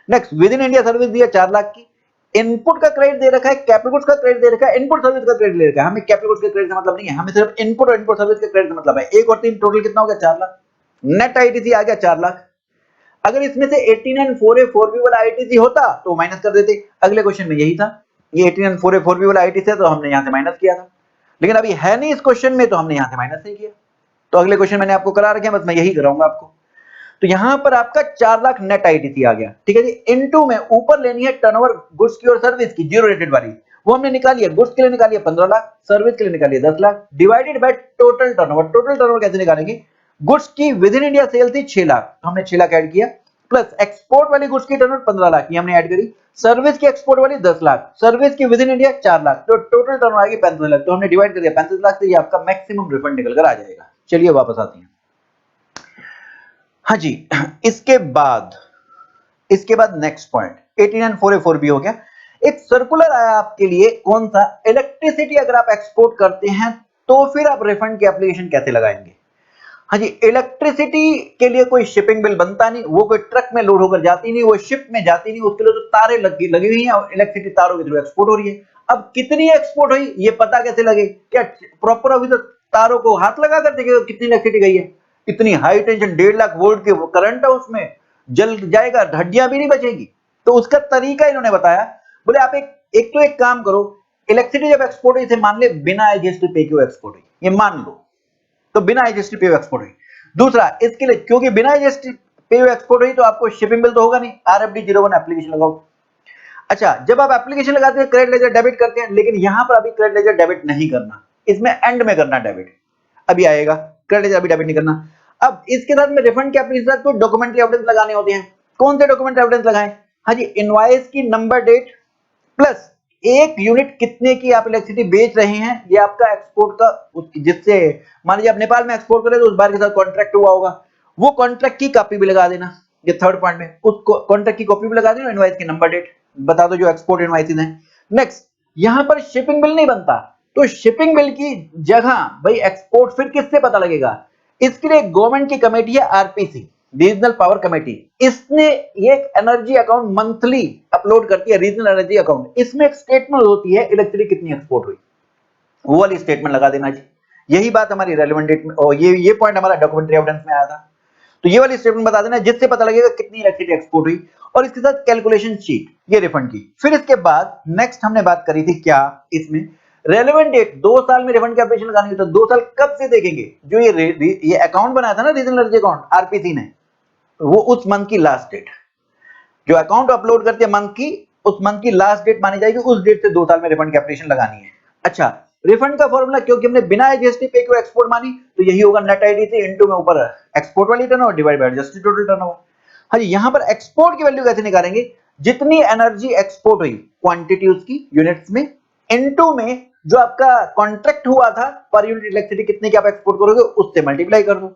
Next, with in India service दिया 4 लाख की। इनपुट का क्रेडिट दे रखा है, कैपिटल गुड्स का क्रेडिट दे रखा है, इनपुट सर्विस का क्रेडिट ले रखा है। हमें कैपिटल गुड्स के क्रेडिट से मतलब नहीं है, हमें सिर्फ इनपुट और इनपुट सर्विस के क्रेडिट से मतलब है। 1 और 3 टोटल कितना हो गया? 4 लाख। नेट आईटीसी आ गया 4 लाख। अगर इसमें से 89 4A4B वाला आईटीसी होता तो माइनस कर देते। अगले क्वेश्चन में यही था, ये 89 4A4B वाला आईटीसी है तो हमने यहां से माइनस किया था, लेकिन अभी है नहीं इस क्वेश्चन में तो हमने यहां से माइनस नहीं किया। तो अगले क्वेश्चन मैंने आपको करा रखे हैं, बस मैं यही कराऊंगा आपको। तो यहां पर आपका 4 लाख नेट आईटीसी आ गया, ठीक है जी। इनटू में ऊपर लेनी है टर्नओवर गुड्स की और सर्विस की, जीरो रेटेड वाली, वो हमने निकाली है। गुड्स के लिए निकाली है 15 लाख, सर्विस के लिए निकाली है 10 lakh, divided by total turnover. Total turnover कैसे निकालेंगे? गुड्स की विद इन इंडिया सेल थी 6 लाख, तो हमने 6 लाख ऐड किया, प्लस एक्सपोर्ट वाली गुड्स की टर्नओवर 15 लाख, ये हमने ऐड करी, सर्विस की एक्सपोर्ट वाली 10 लाख, सर्विस की विद इन इंडिया 4 लाख, तो टोटल टर्नओवर आएगी 35 लाख। तो हमने डिवाइड कर दिया 35 लाख से, ये आपका मैक्सिमम रिफंड निकल कर आ जाएगा। चलिए वापस आते हैं। हाँ जी, इसके बाद नेक्स्ट पॉइंट 89 4A4B हो गया। एक सर्कुलर आया आपके लिए, कौन सा? इलेक्ट्रिसिटी अगर आप एक्सपोर्ट करते हैं तो फिर आप रिफंड की एप्लीकेशन कैसे लगाएंगे? हाँ जी, इलेक्ट्रिसिटी के लिए कोई शिपिंग बिल बनता नहीं, वो कोई ट्रक में लोड होकर जाती नहीं, वो शिप में जाती नहीं, उसके लिए तो तारें लगी हुई हैं और इलेक्ट्रिसिटी तारों के थ्रू एक्सपोर्ट हो रही है। अब कितनी एक्सपोर्ट हुई ये पता कैसे लगे? क्या प्रॉपर अभी तो तारों को हाथ लगा कर देखेगा कितनी इलेक्ट्रिसिटी गई है? इतनी हाई टेंशन 1.5 लाख वोल्ट के करंट है, उसमें जल जाएगा, हड्डियां भी नहीं बचेगी। तो उसका तरीका इन्होंने बताया, बोले आप एक काम करो, इलेक्ट्रिसिटी जब एक्सपोर्ट हुई, इसे मान ले बिना जीएसटी पे के एक्सपोर्ट हुई, ये मान लो, तो बिना जीएसटी पे एक्सपोर्ट हुई। दूसरा, इसके लिए क्योंकि बिना जीएसटी पे एक्सपोर्ट हुई तो आपको शिपिंग बिल तो होगा नहीं, RFD 01 एप्लीकेशन लगाओ। अच्छा, जब आप एप्लीकेशन लगाते हैं क्रेडिट लेजर डेबिट करते हैं, लेकिन यहां पर अभी क्रेडिट लेजर डेबिट नहीं करना, इसमें एंड में करना डेबिट, अभी आएगा क्रेडिट लेजर, अभी डेबिट नहीं करना। अब इसके साथ में रिफंड के एप्लीकेशन को डॉक्यूमेंट्री एविडेंस लगाने होते हैं। कौन से डॉक्यूमेंट्री एविडेंस लगाएं? हाँ जी, इनवॉइस की नंबर डेट प्लस एक यूनिट कितने की आप इलेक्ट्रिसिटी बेच रहे हैं, ये आपका एक्सपोर्ट का, जिससे मान लीजिए आप नेपाल में एक्सपोर्ट करें तो उस बार के साथ कॉन्ट्रैक्ट हुआ होगा, वो कॉन्ट्रैक्ट की कॉपी भी लगा देना। ये थर्ड पॉइंट में उस कॉन्ट्रैक्ट की कॉपी भी लगा देना, इनवॉइस की नंबर डेट बता दो जो एक्सपोर्ट इनवॉइसेस हैं। नेक्स्ट, यहां पर शिपिंग बिल नहीं बनता, तो शिपिंग बिल की जगह भाई एक्सपोर्ट फिर किससे पता लगेगा? इसके लिए गवर्नमेंट की कमेटी है आरपीसी, रीजनल पावर कमेटी, इसने ये एनर्जी अकाउंट मंथली अपलोड करती है, रीजनल एनर्जी अकाउंट। इसमें एक स्टेटमेंट होती है इलेक्ट्रिसिटी कितनी एक्सपोर्ट हुई, वो वाली स्टेटमेंट लगा देना जी। यही बात हमारी रेलेवेंट डेट में, और ये पॉइंट हमारा डॉक्यूमेंट्री एविडेंस में आया था, तो ये वाली स्टेटमेंट बता देना जिससे पता लगेगा कितनी इलेक्ट्रिसिटी एक्सपोर्ट हुई, और इसके साथ कैलकुलेशन शीट ये रिफंड की। फिर इसके बाद नेक्स्ट हमने बात करी थी क्या, इसमें रेलेवेंट डेट 2 साल में रिफंड की एप्लीकेशन लगानी है, तो 2 साल कब से देखेंगे? जो ये अकाउंट बनाया था ना रीजनल एनर्जी अकाउंट आरपीसी ने, वो उस मंथ की लास्ट डेट, जो अकाउंट अपलोड करती है मंथ की, उस मंथ की लास्ट डेट मानी जाएगी, उस डेट से 2 साल में रिफंड की एप्लीकेशन लगानी है। अच्छा, रिफंड का फॉर्मूला, क्योंकि हमने बिना जीएसटी पे क्यों एक्सपोर्ट मानी, तो यही होगा नेट आईटीसी इनटू में ऊपर एक्सपोर्ट वाली turnover divide by adjusted total turnover. हाँ जी, यहां पर एक्सपोर्ट की वैल्यू कैसे निकालेंगे, जितनी एनर्जी एक्सपोर्ट हुई क्वांटिटी उसकी यूनिट्स में, इनटू में जो आपका कॉन्ट्रैक्ट हुआ था पर यूनिट इलेक्ट्रिसिटी कितने की आप एक्सपोर्ट करोगे उससे मल्टीप्लाई कर दो।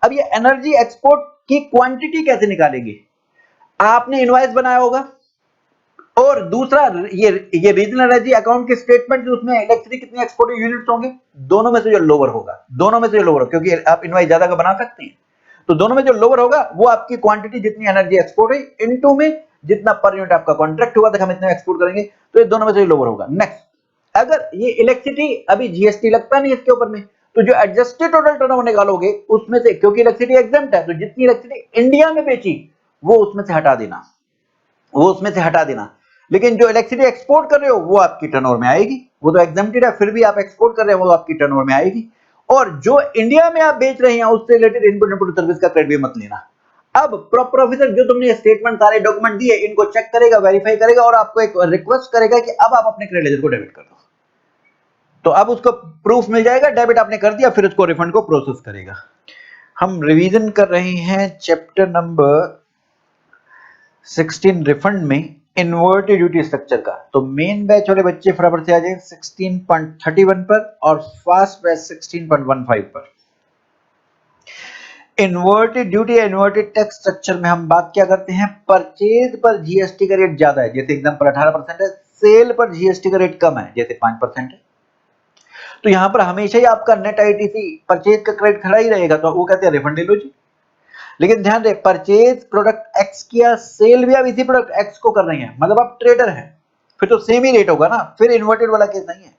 अब ये एनर्जी एक्सपोर्ट की क्वांटिटी कैसे निकालेंगे, आपने इनवॉइस बनाया होगा, और दूसरा ये रीजनल एनर्जी अकाउंट के स्टेटमेंट, उसमें इलेक्ट्रिसिटी कितनी एक्सपोर्ट यूनिट्स होंगे, दोनों में से जो लोअर होगा, दोनों में से जो लोअर, क्योंकि आप इनवॉइस ज्यादा का बना सकते हैं, तो दोनों में जो लोअर होगा वो आपकी क्वांटिटी जितनी एनर्जी एक्सपोर्ट हुई इनटू में जितना पर यूनिट आपका कॉन्ट्रैक्ट हुआ था हम इतना एक्सपोर्ट करेंगे, तो ये दोनों में से लोअर होगा। नेक्स्ट, अगर ये इलेक्ट्रिसिटी अभी जीएसटी लगता नहीं इसके ऊपर में, तो जो एडजस्टेड टोटल टर्नओवर निकालोगे उसमें से, क्योंकि इलेक्ट्रिसिटी एग्जम्प्ट है, तो जितनी इलेक्ट्रिसिटी इंडिया में बेची वो उसमें से हटा देना, वो उसमें से हटा देना, लेकिन जो इलेक्ट्रिसिटी एक्सपोर्ट कर रहे हो वो आपकी टर्नओवर में आएगी, वो तो एग्जम्प्टेड है, फिर भी आप एक्सपोर्ट कर रहे हो वो आपकी टर्नओवर में आएगी। और जो इंडिया में आप बेच रहे हैं उससे रिलेटेड इनपुट इनपुट सर्विस का क्रेडिट भी मत लेना। अब प्रॉपर ऑफिसर जो तुमने स्टेटमेंट सारे डॉक्यूमेंट दिए इनको चेक करेगा, वेरीफाई करेगा और आपको एक रिक्वेस्ट करेगा कि अब आप अपने क्रेडिट को डेबिट कर दो, तो अब उसको प्रूफ मिल जाएगा, डेबिट आपने कर दिया, फिर उसको रिफंड को प्रोसेस करेगा। हम रिवीजन कर रहे हैं चैप्टर नंबर 16 रिफंड में इन्वर्टेड ड्यूटी स्ट्रक्चर का। तो मेन बैच वाले बच्चे फटाफट से आ जाए 16.31 पर और फास्ट बैच 16.15 पर। इन्वर्टेड ड्यूटी या इन्वर्टेड टैक्स स्ट्रक्चर में हम बात क्या करते हैं, परचेज पर जीएसटी का रेट ज्यादा है, जैसे एग्जांपल 18% है, सेल पर जीएसटी का रेट कम है, जैसे 5% है, तो यहां पर हमेशा ही आपका नेट आईटीसी परचेज का क्रेडिट खड़ा ही रहेगा, तो वो कहते हैं रिफंड ले लो जी। लेकिन ध्यान दे, परचेज प्रोडक्ट एक्स किया, सेल भी आप इसी प्रोडक्ट एक्स को कर रहे हैं, मतलब आप ट्रेडर हैं, फिर तो सेम ही रेट होगा ना, फिर इन्वर्टेड वाला केस नहीं है।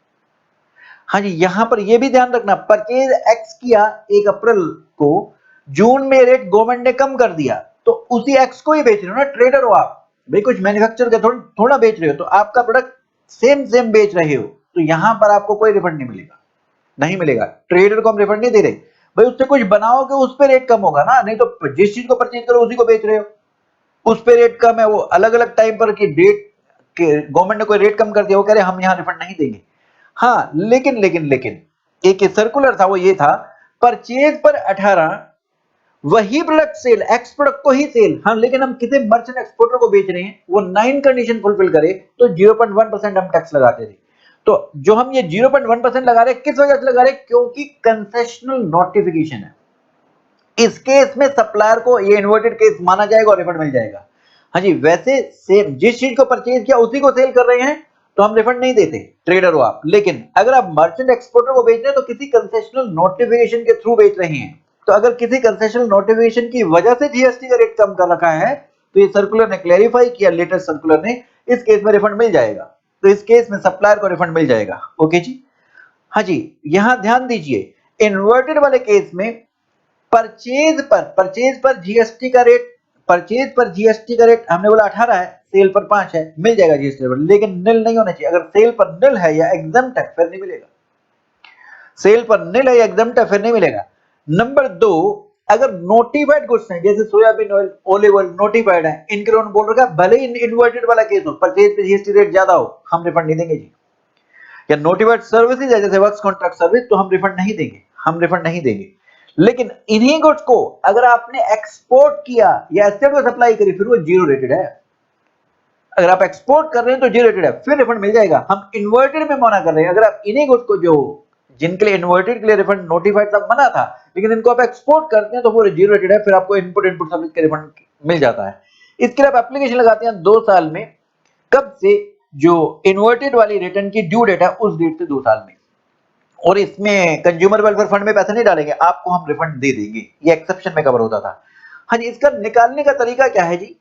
हाँ जी, यहां पर ये भी ध्यान रखना, परचेज एक्स किया 1 अप्रैल को, जून में रेट गवर्नमेंट ने कम कर दिया, तो उसी एक्स को ही बेच रहे हो ना, ट्रेडर हो आप भाई, कुछ मैन्युफैक्चर का थोड़ा बेच रहे हो, तो आपका प्रोडक्ट सेम बेच रहे हो, तो यहां पर आपको कोई रिफंड नहीं मिलेगा, नहीं मिलेगा, ट्रेडर को हम रिफंड नहीं दे रहे भाई, उससे कुछ बनाओगे उस पे रेट कम होगा ना, नहीं तो जिस चीज को परचेज करो उसी को बेच रहे हो, उस पे रेट कम है, वो अलग अलग टाइम पर की डेट के गवर्नमेंट ने कोई रेट कम कर दिया, वो कह रहे हम यहाँ रिफंड नहीं देंगे। हाँ, लेकिन एक सर्कुलर था, वो ये था, परचेज पर 18, वही प्रोडक्ट सेल, एक्स प्रोडक्ट को ही सेल, हाँ, लेकिन हम किसी मर्चेंट एक्सपोर्टर को बेच रहे हैं, वो 9 कंडीशन फुलफिल करे तो 0.1% हम टैक्स लगाते थे। तो जो हम ये 0.1% लगा रहे हैं, किस वजह से लगा रहे हैं, क्योंकि कंसेशनल नोटिफिकेशन है, इस केस में सप्लायर को ये इन्वर्टेड केस माना जाएगा और रिफंड मिल जाएगा। हाँ जी, वैसे सेम जिस चीज को परचेज किया उसी को सेल कर रहे हैं, तो हम रिफंड नहीं देते, ट्रेडर हो आप। लेकिन अगर आप मर्चेंट एक्सपोर्टर को बेच रहे हैं तो किसी कंसेशनल नोटिफिकेशन के थ्रू बेच रहे हैं, तो अगर किसी कंसेशनल नोटिफिकेशन की वजह से जीएसटी का रेट कम कर रखा है, तो ये सर्कुलर ने क्लैरिफाई किया, लेटेस्ट सर्कुलर ने, इस केस में रिफंड मिल जाएगा, तो इस केस में सप्लायर को रिफंड मिल जाएगा। ओके जी, हाँ जी, यहां ध्यान दीजिए, इन्वर्टेड वाले केस में परचेज पर जीएसटी का रेट, परचेज पर जीएसटी का रेट हमने बोला 18 है, सेल पर 5 है, मिल जाएगा जीएसटी पर, लेकिन निल नहीं होना चाहिए, अगर सेल पर निल है या एग्जम्प्ट है फिर नहीं मिलेगा, सेल पर निल है या एग्जम्प्ट है फिर नहीं मिलेगा। नंबर 2, अगर नोटिफाइड गुड्स हैं, जैसे soybean oil, olive oil notified है, इनके लोन बोल रखा है, भले ही इन्वर्टेड वाला केस हो, परचेज पे जीएसटी रेट ज्यादा हो, हम रिफंड नहीं देंगे जी। या नोटिफाइड सर्विसेज है, जैसे वर्क्स कॉन्ट्रैक्ट सर्विस, तो हम रिफंड नहीं देंगे, हम रिफंड नहीं देंगे। लेकिन इन्हीं गुड्स को अगर आपने एक्सपोर्ट किया या एसेट को सप्लाई करी, फिर वो जीरो रेटेड है, अगर आप एक्सपोर्ट कर रहे हैं तो जीरो रेटेड है, फिर रिफंड मिल जाएगा। हम इन्वर्टेड में मना कर रहे हैं, अगर आप इन्हीं गुड्स को, जो जिनके लिए इन्वर्टेड के लिए रिफंड नोटिफाइड तब मना था, लेकिन इनको आप एक्सपोर्ट करते हैं तो वो जीरो रेटेड है, फिर आपको इनपुट सर्विस के रिफंड मिल जाता है। इसके लिए आप एप्लीकेशन लगाते हैं 2 साल में, कब से, जो इन्वर्टेड वाली रिटर्न की ड्यू डेट है उस डेट से 2 साल में, और इसमें कंज्यूमर वेलफेयर फंड में पैसे नहीं डालेंगे, आपको हम रिफंड दे देंगे, ये एक्सेप्शन में कवर होता था। हाँ जी, इसका निकालने का तरीका क्या है जी,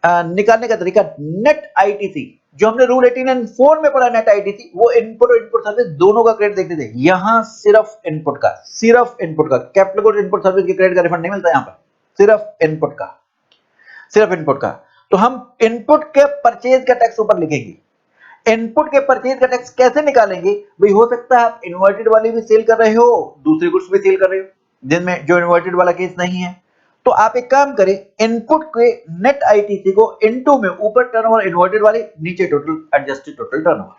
निकालने का तरीका, नेट आईटीसी, जो हमने रूल 18 में पढ़ा, नेट आईटीसी, वो इनपुट और इनपुट सर्विस दोनों का क्रेडिट देखते थे, यहां सिर्फ इनपुट का, कैपिटल गुड्स इनपुट सर्विस के क्रेडिट का रिफंड नहीं मिलता, यहां पर सिर्फ इनपुट का, सिर्फ इनपुट का। तो हम इनपुट के परचेज का टैक्स ऊपर लिखेंगे, इनपुट के परचेज का टैक्स कैसे निकालेंगे भाई, हो सकता है आप इन्वर्टेड वाली भी सेल कर रहे हो, दूसरे गुड्स भी सेल कर रहे हो, जिनमें जो इन्वर्टेड वाला केस नहीं है, तो आप एक काम करें, इनपुट के नेट आईटीसी को इनटू में ऊपर टर्नओवर इन्वर्टेड वाली, नीचे टोटल एडजस्टेड टोटल टर्नओवर,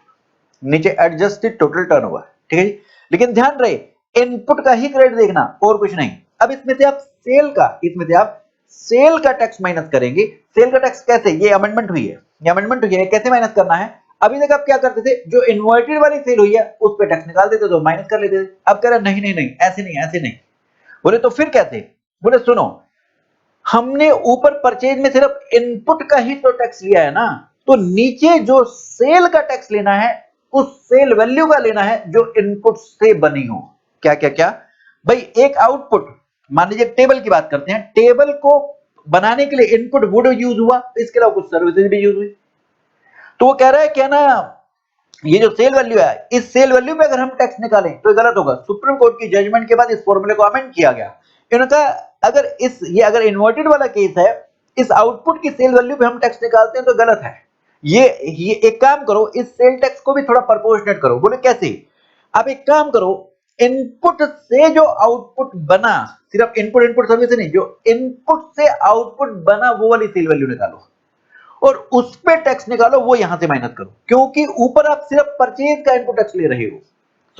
नीचे एडजस्टेड टोटल टर्नओवर, ठीक है जी। लेकिन ध्यान रहे इनपुट का ही क्रेडिट देखना और कुछ नहीं। अब इसमें से आप सेल का टैक्स माइनस करेंगे। सेल का टैक्स कैसे, ये अमेंडमेंट हुई है, कैसे माइनस करना है। अभी तक आप क्या करते थे, जो इन्वर्टेड वाली सेल हुई है उस पे टैक्स निकाल देते, तो माइनस कर लेते थे। अब कह रहे नहीं नहीं नहीं, ऐसे नहीं। बोले तो फिर कैसे, बोले सुनो, हमने ऊपर परचेज में सिर्फ इनपुट का ही तो टैक्स लिया है ना, तो नीचे जो सेल का टैक्स लेना है उस सेल वैल्यू का लेना है जो इनपुट से बनी हो। क्या क्या क्या भाई, एक आउटपुट, मान लीजिए टेबल की बात करते हैं, टेबल को बनाने के लिए इनपुट वुड यूज हुआ, इसके अलावा कुछ सर्विसेज भी यूज हुई। तो वो कह रहा है क्या ना, ये जो सेल वैल्यू है, इस सेल वैल्यू पे अगर हम टैक्स निकालें तो गलत होगा। सुप्रीम कोर्ट की जजमेंट के बाद इस फॉर्मूले को अमेंड किया गया। इन्होंने कहा अगर इन्वर्टेड वाला केस है, इस आउटपुट की सेल वैल्यू पे हम टैक्स निकालते हैं तो गलत है। ये एक काम करो, इस सेल टैक्स को भी थोड़ा प्रोपोर्शनेट करो। बोले कैसे, आप एक काम करो, इनपुट से जो आउटपुट बना, सिर्फ इनपुट सर्विस से नहीं, जो इनपुट से आउटपुट बना वो वाली सेल वैल्यू निकालो और उस पे टैक्स निकालो, वो यहां से माइनस करो, क्योंकि ऊपर आप सिर्फ परचेज का इनपुट टैक्स ले रहे हो।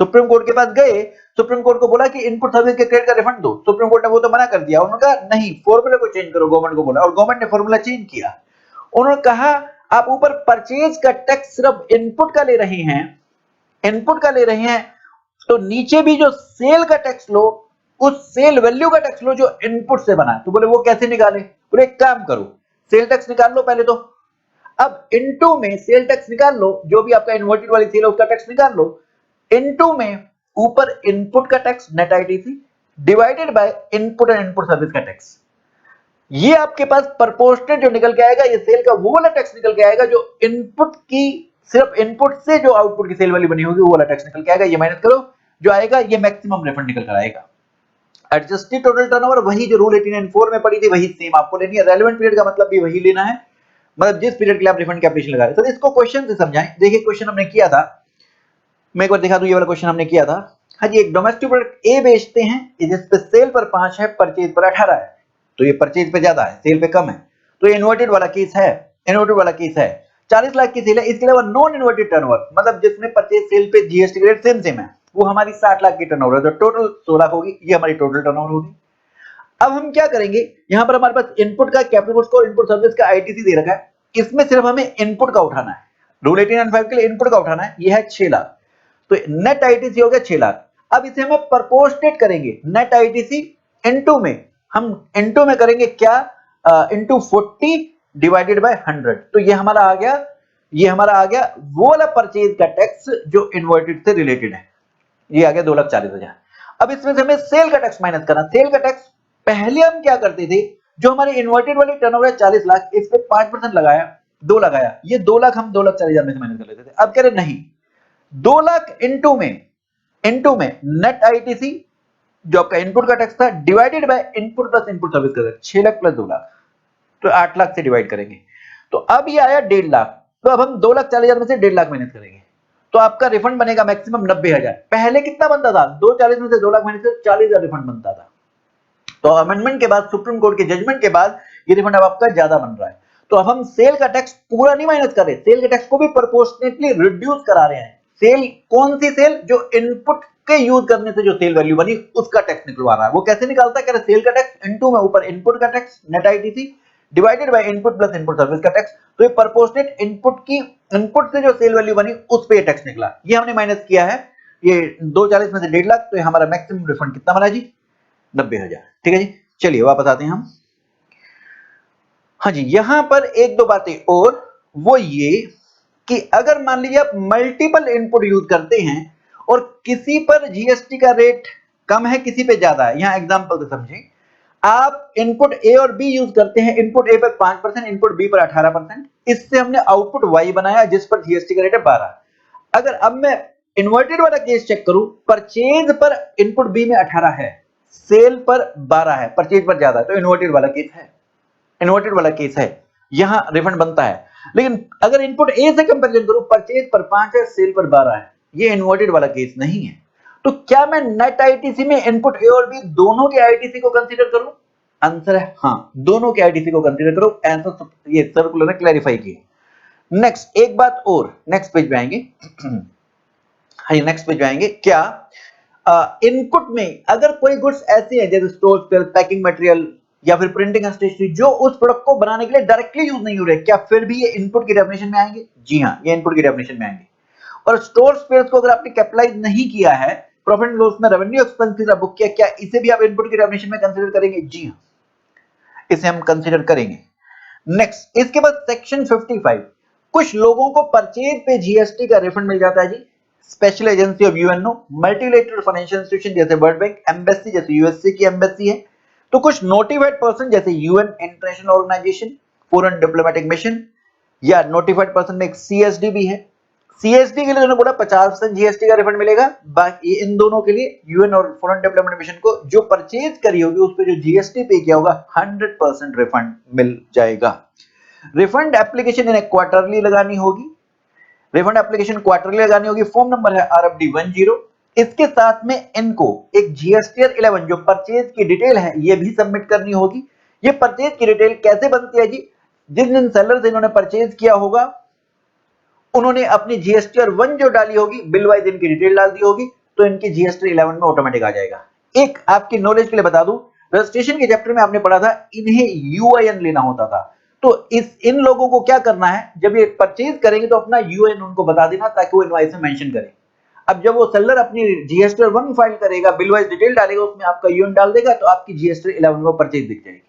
सुप्रीम कोर्ट के पास गए, सुप्रीम कोर्ट को बोला कि इनपुट सर्विस के क्रेडिट का रिफंड दो, सुप्रीम कोर्ट ने वो तो मना कर दिया। उन्होंने कहा नहीं, फॉर्मूला को चेंज करो, गवर्नमेंट को बोला और गवर्नमेंट ने फॉर्मूला चेंज किया। उन्होंने कहा आप ऊपर परचेज का टैक्स सिर्फ इनपुट का ले रहे हैं, तो नीचे भी जो सेल का टैक्स लो, उस सेल वैल्यू का टैक्स लो जो इनपुट से बना। तो बोले वो कैसे निकाले, बोले एक काम करो, सेल टैक्स निकाल लो पहले तो, अब इनटू में सेल टैक्स निकाल लो, जो भी आपका इन्वर्टेड वाली सेल है उसका टैक्स निकाल लो, इनटू में ऊपर इनपुट का tax net ITC divided by input and input service का टैक्स। ये आपके पास प्रोपोर्शनेट जो निकल के आएगा, ये सेल का वो वाला टैक्स निकल के आएगा जो इनपुट की, सिर्फ इनपुट से जो आउटपुट की सेल वाली बनी होगी वो वाला टैक्स निकल के आएगा। ये माइनस करो, जो आएगा ये मैक्सिमम रिफंड निकल कर आएगा। एडजस्टेड टोटल टर्नओवर वही जो रूल 1894 में पड़ी थी वही सेम आपको लेनी है। रेलेवेंट पीरियड का मतलब भी वही लेना है, मतलब जिस पीरियड के लिए आप रिफंड की एप्लीकेशन लगा रहे हैं। तो इसको क्वेश्चन से समझाएं। देखिए क्वेश्चन हमने किया था, मैं एक बार दिखा दूं, ये वाला क्वेश्चन हमने किया था। हाँ जी, एक डोमेस्टिक प्रोडक्ट ए बेचते हैं, जिस पे सेल पर 5 है, परचेज पर 18 है। तो ये परचेज पे ज्यादा है, सेल पे कम है, तो ये इन्वर्टेड वाला केस है। 40 लाख की सेल है। इसके अलावा नॉन इन्वर्टेड टर्नओवर, मतलब जिसमें परचेज सेल पे जीएसटी ग्रेड सेम है, वो हमारी 60 लाख की टर्नओवर है, तो टोटल 16 लाख होगी। ये हमारी टोटल टर्नओवर होगी। अब हम क्या करेंगे, यहां पर हमारे पास इनपुट का कैपिटल गुड्स को इनपुट सर्विस का आईटीसी दे रखा है, इसमें सिर्फ हमें इनपुट का उठाना है। रूल 1895 के लिए इनपुट का उठाना है, ये है 6 लाख, तो नेट आईटीसी हो गया 6 लाख। अब इसे हम प्रोपोर्शनेट करेंगे, नेट आईटीसी इनटू में, हम इनटू में करेंगे क्या, इनटू 40 डिवाइडेड बाय 100। तो ये हमारा आ गया वो वाला परचेज का टैक्स जो इन्वर्टेड से रिलेटेड है, ये आ गया 2,40,000। अब इसमें से हमें सेल का टैक्स माइनस करना। सेल का टैक्स पहले हम क्या करते थे, जो हमारी इन्वर्टेड वाली टर्नओवर है 40 लाख, इस पे 5% लगाया, 2 लगाया, ये 2 लाख हम 2,40,000 में से माइनस कर लेते थे। अब कह रहे नहीं, 2 लाख इनटू में नेट आईटीसी जो आपका इनपुट का टैक्स था divided by input plus input service का, 6 लाख प्लस 2 लाख, तो 8 लाख से डिवाइड करेंगे। तो अब ये आया 1.5 लाख। तो अब हम 2,40,000 में से 1.5 लाख माइनस करेंगे, तो आपका रिफंड बनेगा मैक्सिमम 90,000। पहले कितना बनता था, 240 में से 2 लाख माइनस 40,000 रिफंड बनता था। तो अमेंडमेंट के बाद, सुप्रीम कोर्ट के जजमेंट के बाद, ये रिफंड अब आपका ज्यादा बन रहा है। तो अब हम सेल का टैक्स पूरा नहीं माइनस कर रहे, सेल के टैक्स को भी प्रोपोर्शनेटली रिड्यूस करा रहे हैं। सेल कौन सी सेल, जो इनपुट के यूज करने से जो सेल वैल्यू बनी उसका टैक्स निकलवा रहा है। वो कैसे निकालता है, कह रहे सेल का टैक्स इनटू में ऊपर इनपुट का tax net ITC divided by input plus input service का टैक्स। तो ये प्रोपोर्शनेट इनपुट से जो सेल वैल्यू बनी उस पे टैक्स निकला, ये हमने माइनस किया है। ये 240 में से 1.5 लाख, तो ये हमारा मैक्सिमम रिफंड कितना बना जी, 90,000। ठीक है जी, चलिए वापस आते हैं हम। हाँ जी, यहां पर एक दो बातें और, वो ये कि अगर मान लीजिए आप मल्टीपल इनपुट यूज करते हैं और किसी पर जीएसटी का रेट कम है, किसी पे ज्यादा है, यहां एग्जांपल से समझें, आप इनपुट ए और बी यूज करते हैं, इनपुट ए पर 5%, इनपुट बी पर 18%, इससे हमने आउटपुट वाई बनाया जिस पर जीएसटी का रेट है 12। अगर अब मैं इन्वर्टेड वाला केस चेक करूं, परचेज पर इनपुट बी में 18 है, सेल पर 12 है, परचेज पर ज्यादा है, तो इन्वर्टेड वाला केस है, यहां रिफंड बनता है। लेकिन अगर इनपुट ए से कंपैरिजन करूं, परचेज पर 5 है, सेल पर 12 है, ये इन्वर्टेड वाला केस नहीं है। तो क्या मैं नेट आईटीसी में इनपुट ए और बी दोनों के आईटीसी को कंसीडर करूं? आंसर है हाँ, दोनों के आईटीसी को कंसीडर करो। आंसर ये सर्कुलर ने क्लैरिफाई किया। नेक्स्ट एक बात और, नेक्स्ट पेज पे आएंगे। हाँ, नेक्स्ट पेज पे आएंगे। क्या इनपुट में अगर कोई गुड्स ऐसी हैं जैसे स्टोर स्पेयर, पैकिंग मटेरियल या फिर प्रिंटिंग एंड स्टेशनरी जो उस प्रोडक्ट को बनाने के लिए डायरेक्टली यूज नहीं हो रहे, क्या फिर भी ये इनपुट की डेफिनेशन में आएंगे? जी हाँ, ये इनपुट की डेफिनेशन में आएंगे। और स्टोर स्पेयर्स को अगर आपने कैपिटलाइज नहीं किया है, प्रॉफिट एंड लॉस में रेवेन्यू एक्सपेंसेस बुक किया, क्या इसे भी आप इनपुट की डेफिनेशन में कंसीडर करेंगे? जी हाँ, इसे हम कंसीडर करेंगे। नेक्स्ट इसके बाद सेक्शन 55, कुछ लोगों को परचेज पे जीएसटी का रिफंड मिल जाता है जी। Special agency of UNO, multilateral financial institution जैसे वर्ल्ड बैंक, एम्बेसी जैसे यूएसए की एम्बेसी है, तो कुछ नोटिफाइड पर्सन जैसे UN, international organisation, foreign diplomatic mission, या नोटिफाइड पर्सन में एक सीएसडी भी है। सीएसडी के लिए उन्होंने बोला 50% जीएसटी का रिफंड मिलेगा। बाकी इन दोनों के लिए, यूएन और फॉरेन डेवलपमेंट मिशन को, जो परचेज करी होगी उस पर जो जीएसटी पे किया होगा 100% रिफंड मिल जाएगा। रिफंड एप्लीकेशन इन्हें क्वार्टरली लगानी होगी। रिफंड एप्लीकेशन क्वार्टरली लगानी होगी। फॉर्म नंबर है RFD 10। इसके साथ में इनको एक जीएसटीआर 11 जो परचेज की डिटेल है ये भी सबमिट करनी होगी। ये परचेज की डिटेल कैसे बनती है जी? जिन जिन सेलर से इन्होंने परचेज किया होगा उन्होंने अपनी जीएसटीआर 1 जो डाली होगी, बिल वाइज इनकी डिटेल डाल दी होगी, तो इनकी जीएसटी 11 में ऑटोमेटिक आ जाएगा। एक आपकी नॉलेज के लिए बता दूं, रजिस्ट्रेशन के चैप्टर में आपने पढ़ा था इन्हें यूआईएन लेना होता था। तो इन लोगों को क्या करना है, जब ये परचेज करेंगे तो अपना यूआईएन उनको बता देना ताकि वो इनवॉइस में मेंशन करें। अब जब वो सेलर अपनी जीएसटी 1 फाइल करेगा, बिल वाइज डिटेल डालेगा, उसमें आपका यूएन डाल देगा, तो आपकी जीएसटी 11 में परचेज दिख जाएगी,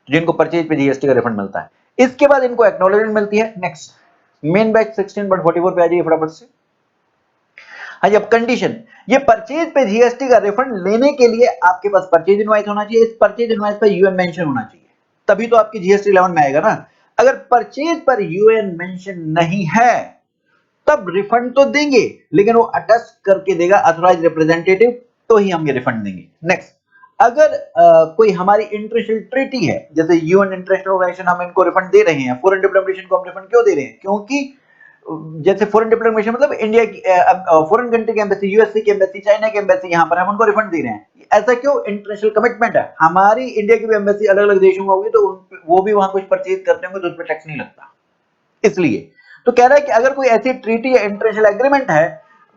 जिनको परचेज पे जीएसटी का रिफंड मिलता है। इसके बाद इनको एक्नॉलेजमेंट मिलती है। नेक्स्ट मेन बैच 16.44 पे आ जाइए फटाफट से। हाँ जी, अब कंडीशन, ये परचेज पे जीएसटी का रिफंड लेने के लिए आपके पास परचेज इनवॉइस होना चाहिए। इस परचेज इनवॉइस पर यूएन मेंशन होना चाहिए, तभी तो आपकी जीएसटी 11 में आएगा ना। अगर परचेज पर यूएन मेंशन नहीं है तब रिफंड तो देंगे, लेकिन वो अटेस्ट करके देगा ऑथराइज्ड रिप्रेजेंटेटिव, तो ही हम ये रिफंड देंगे। नेक्स्ट, अगर कोई हमारी इंटरनेशनल ट्रीटी है, जैसे यूएन इंटरनेशनल ऑर्गेनाइजेशन, हम इनको रिफंड दे रहे हैं, फॉरेन डिप्लोमेशन को हम रिफंड क्यों दे रहे हैं? क्योंकि जैसे फॉरेन डिप्लोमेशन मतलब इंडिया की फॉरेन कंट्री की एम्बेसी, यूएसए की एम्बेसी, चाइना की एम्बेसी, यहाँ पर हम उनको रिफंड दे रहे हैं। ऐसा क्यों? इंटरनेशनल कमिटमेंट है। हमारी इंडिया की भी एम्बेसी अलग अलग देशों में होगी, तो वो भी वहां कुछ परचेज करते होंगे तो उस पर टैक्स नहीं लगता। इसलिए तो कह रहा है कि अगर कोई ऐसी ट्रीटी या इंटरनेशनल एग्रीमेंट है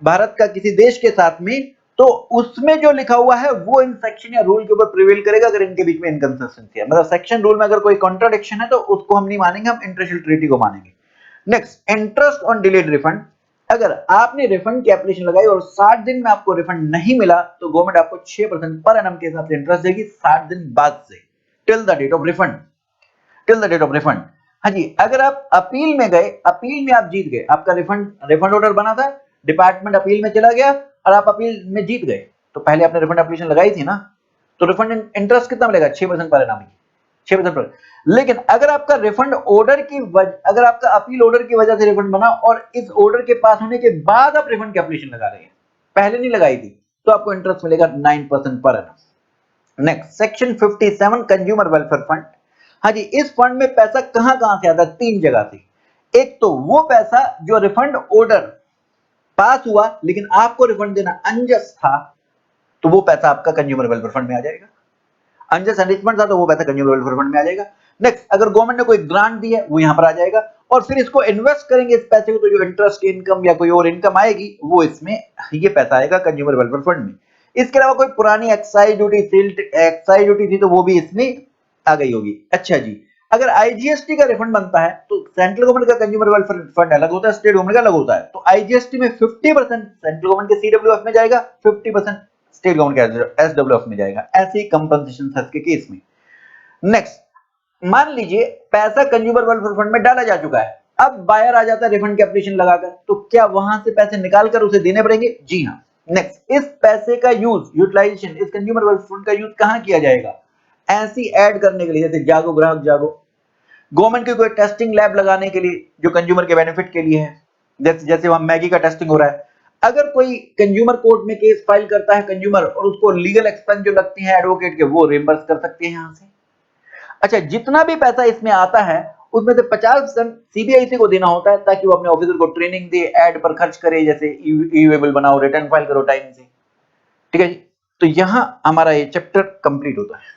भारत का किसी देश के साथ में, तो उसमें जो लिखा हुआ है वो इन सेक्शन या रूल के ऊपर प्रिवेल करेगा अगर इनके बीच में इनकंसिस्टेंसी है। मतलब सेक्शन रूल में अगर कोई कॉन्ट्राडिक्शन है तो उसको हम नहीं मानेंगे, हम इंटरनेशनल ट्रीटी को मानेंगे। Next, interest on delayed refund, अगर आपने रिफंड की एप्लीकेशन लगाई और 60 दिन में आपको रिफंड नहीं मिला तो गवर्नमेंट आपको 6% पर एनम के हिसाब से इंटरेस्ट देगी 60 दिन बाद से, till the date of refund, till the date of refund. हाँ जी, अगर आप अपील में गए, अपील में आप जीत गए, आपका रिफंड ऑर्डर बना था, डिपार्टमेंट अपील में चला गया और आप अपील में जीत गए, तो पहले आपने रिफंड एप्लीकेशन लगाई थी ना, तो रिफंड इंटरेस्ट कितना मिलेगा? 6% पर एनम, 6% पर। लेकिन अगर आपका रिफंड ऑर्डर की अगर आपका अपील ऑर्डर की वजह से रिफंड बना और इस ऑर्डर के पास होने के बाद आप रिफंड की एप्लीकेशन लगा रहे हैं, पहले नहीं लगाई थी, तो आपको इंटरेस्ट मिलेगा 9% per annum. Next, section 57 consumer welfare fund. हाँ जी, इस फंड में पैसा कहां से आता है? 3 जगह से। एक तो वो पैसा जो रिफंड ऑर्डर पास हुआ लेकिन आपको रिफंड देना अनजस्ट था, तो वो पैसा आपका कंज्यूमर वेलफेयर फंड में आ जाएगा। अनजस्ट एनरिचमेंट था तो वो पैसा कंज्यूमर वेलफेयर फंड में आ जाएगा। नेक्स्ट, अगर गवर्नमेंट ने कोई ग्रांट दी है वो यहां पर आ जाएगा, और फिर इसको इन्वेस्ट करेंगे इस पैसे को, तो जो इंटरेस्ट इनकम या कोई और इनकम आएगी वो इसमें, ये पैसा आएगा कंज्यूमर वेलफेयर फंड में। इसके अलावा कोई पुरानी एक्साइज ड्यूटी थी तो वो भी इसमें आ गई होगी। अच्छा जी, अगर आईजीएसटी का रिफंड बनता है तो सेंट्रल गवर्नमेंट का कंज्यूमर वेलफेयर फंड अलग होता है, स्टेट गवर्नमेंट का अलग होता है, तो आईजीएसटी में 50% सेंट्रल गवर्नमेंट के सीडब्ल्यूएफ में जाएगा, 50% स्टेट गवर्नमेंट के एसडब्ल्यूएफ में जाएगा। ऐसे ही कंपनसेशन के केस में। नेक्स्ट, मान लीजिए पैसा कंज्यूमर वेलफेयर फंड में डाला जा चुका है, अब बायर आ जाता है रिफंड की एप्लीकेशन लगाकर, तो क्या वहां से पैसे निकालकर उसे देने पड़ेंगे? जी हाँ। नेक्स्ट, इस पैसे का यूटिलाइजेशन, इस कंज्यूमर वेलफेयर फंड का यूज कहां किया जाएगा? ऐसी ऐड करने के लिए, जैसे जागो ग्राहक जागो, गवर्नमेंट की कोई टेस्टिंग लैब लगाने के लिए जो कंज्यूमर के बेनिफिट के लिए है, जैसे वहां मैगी का टेस्टिंग हो रहा है। अगर कोई कंज्यूमर कोर्ट में केस फाइल करता है कंज्यूमर, और उसको लीगल एक्सपेंस जो लगती है एडवोकेट के, वो रिम्बर्स कर सकते हैं यहां से। अच्छा, जितना भी पैसा इसमें आता है उसमें से 50% सीबीआईसी को देना होता है, ताकि वो अपने ऑफिसर को ट्रेनिंग दे, एड पर खर्च करे, जैसे ई-वेबल बनाओ, रिटर्न फाइल करो टाइम से। ठीक है जी, तो यहां हमारा ये चैप्टर कंप्लीट होता है।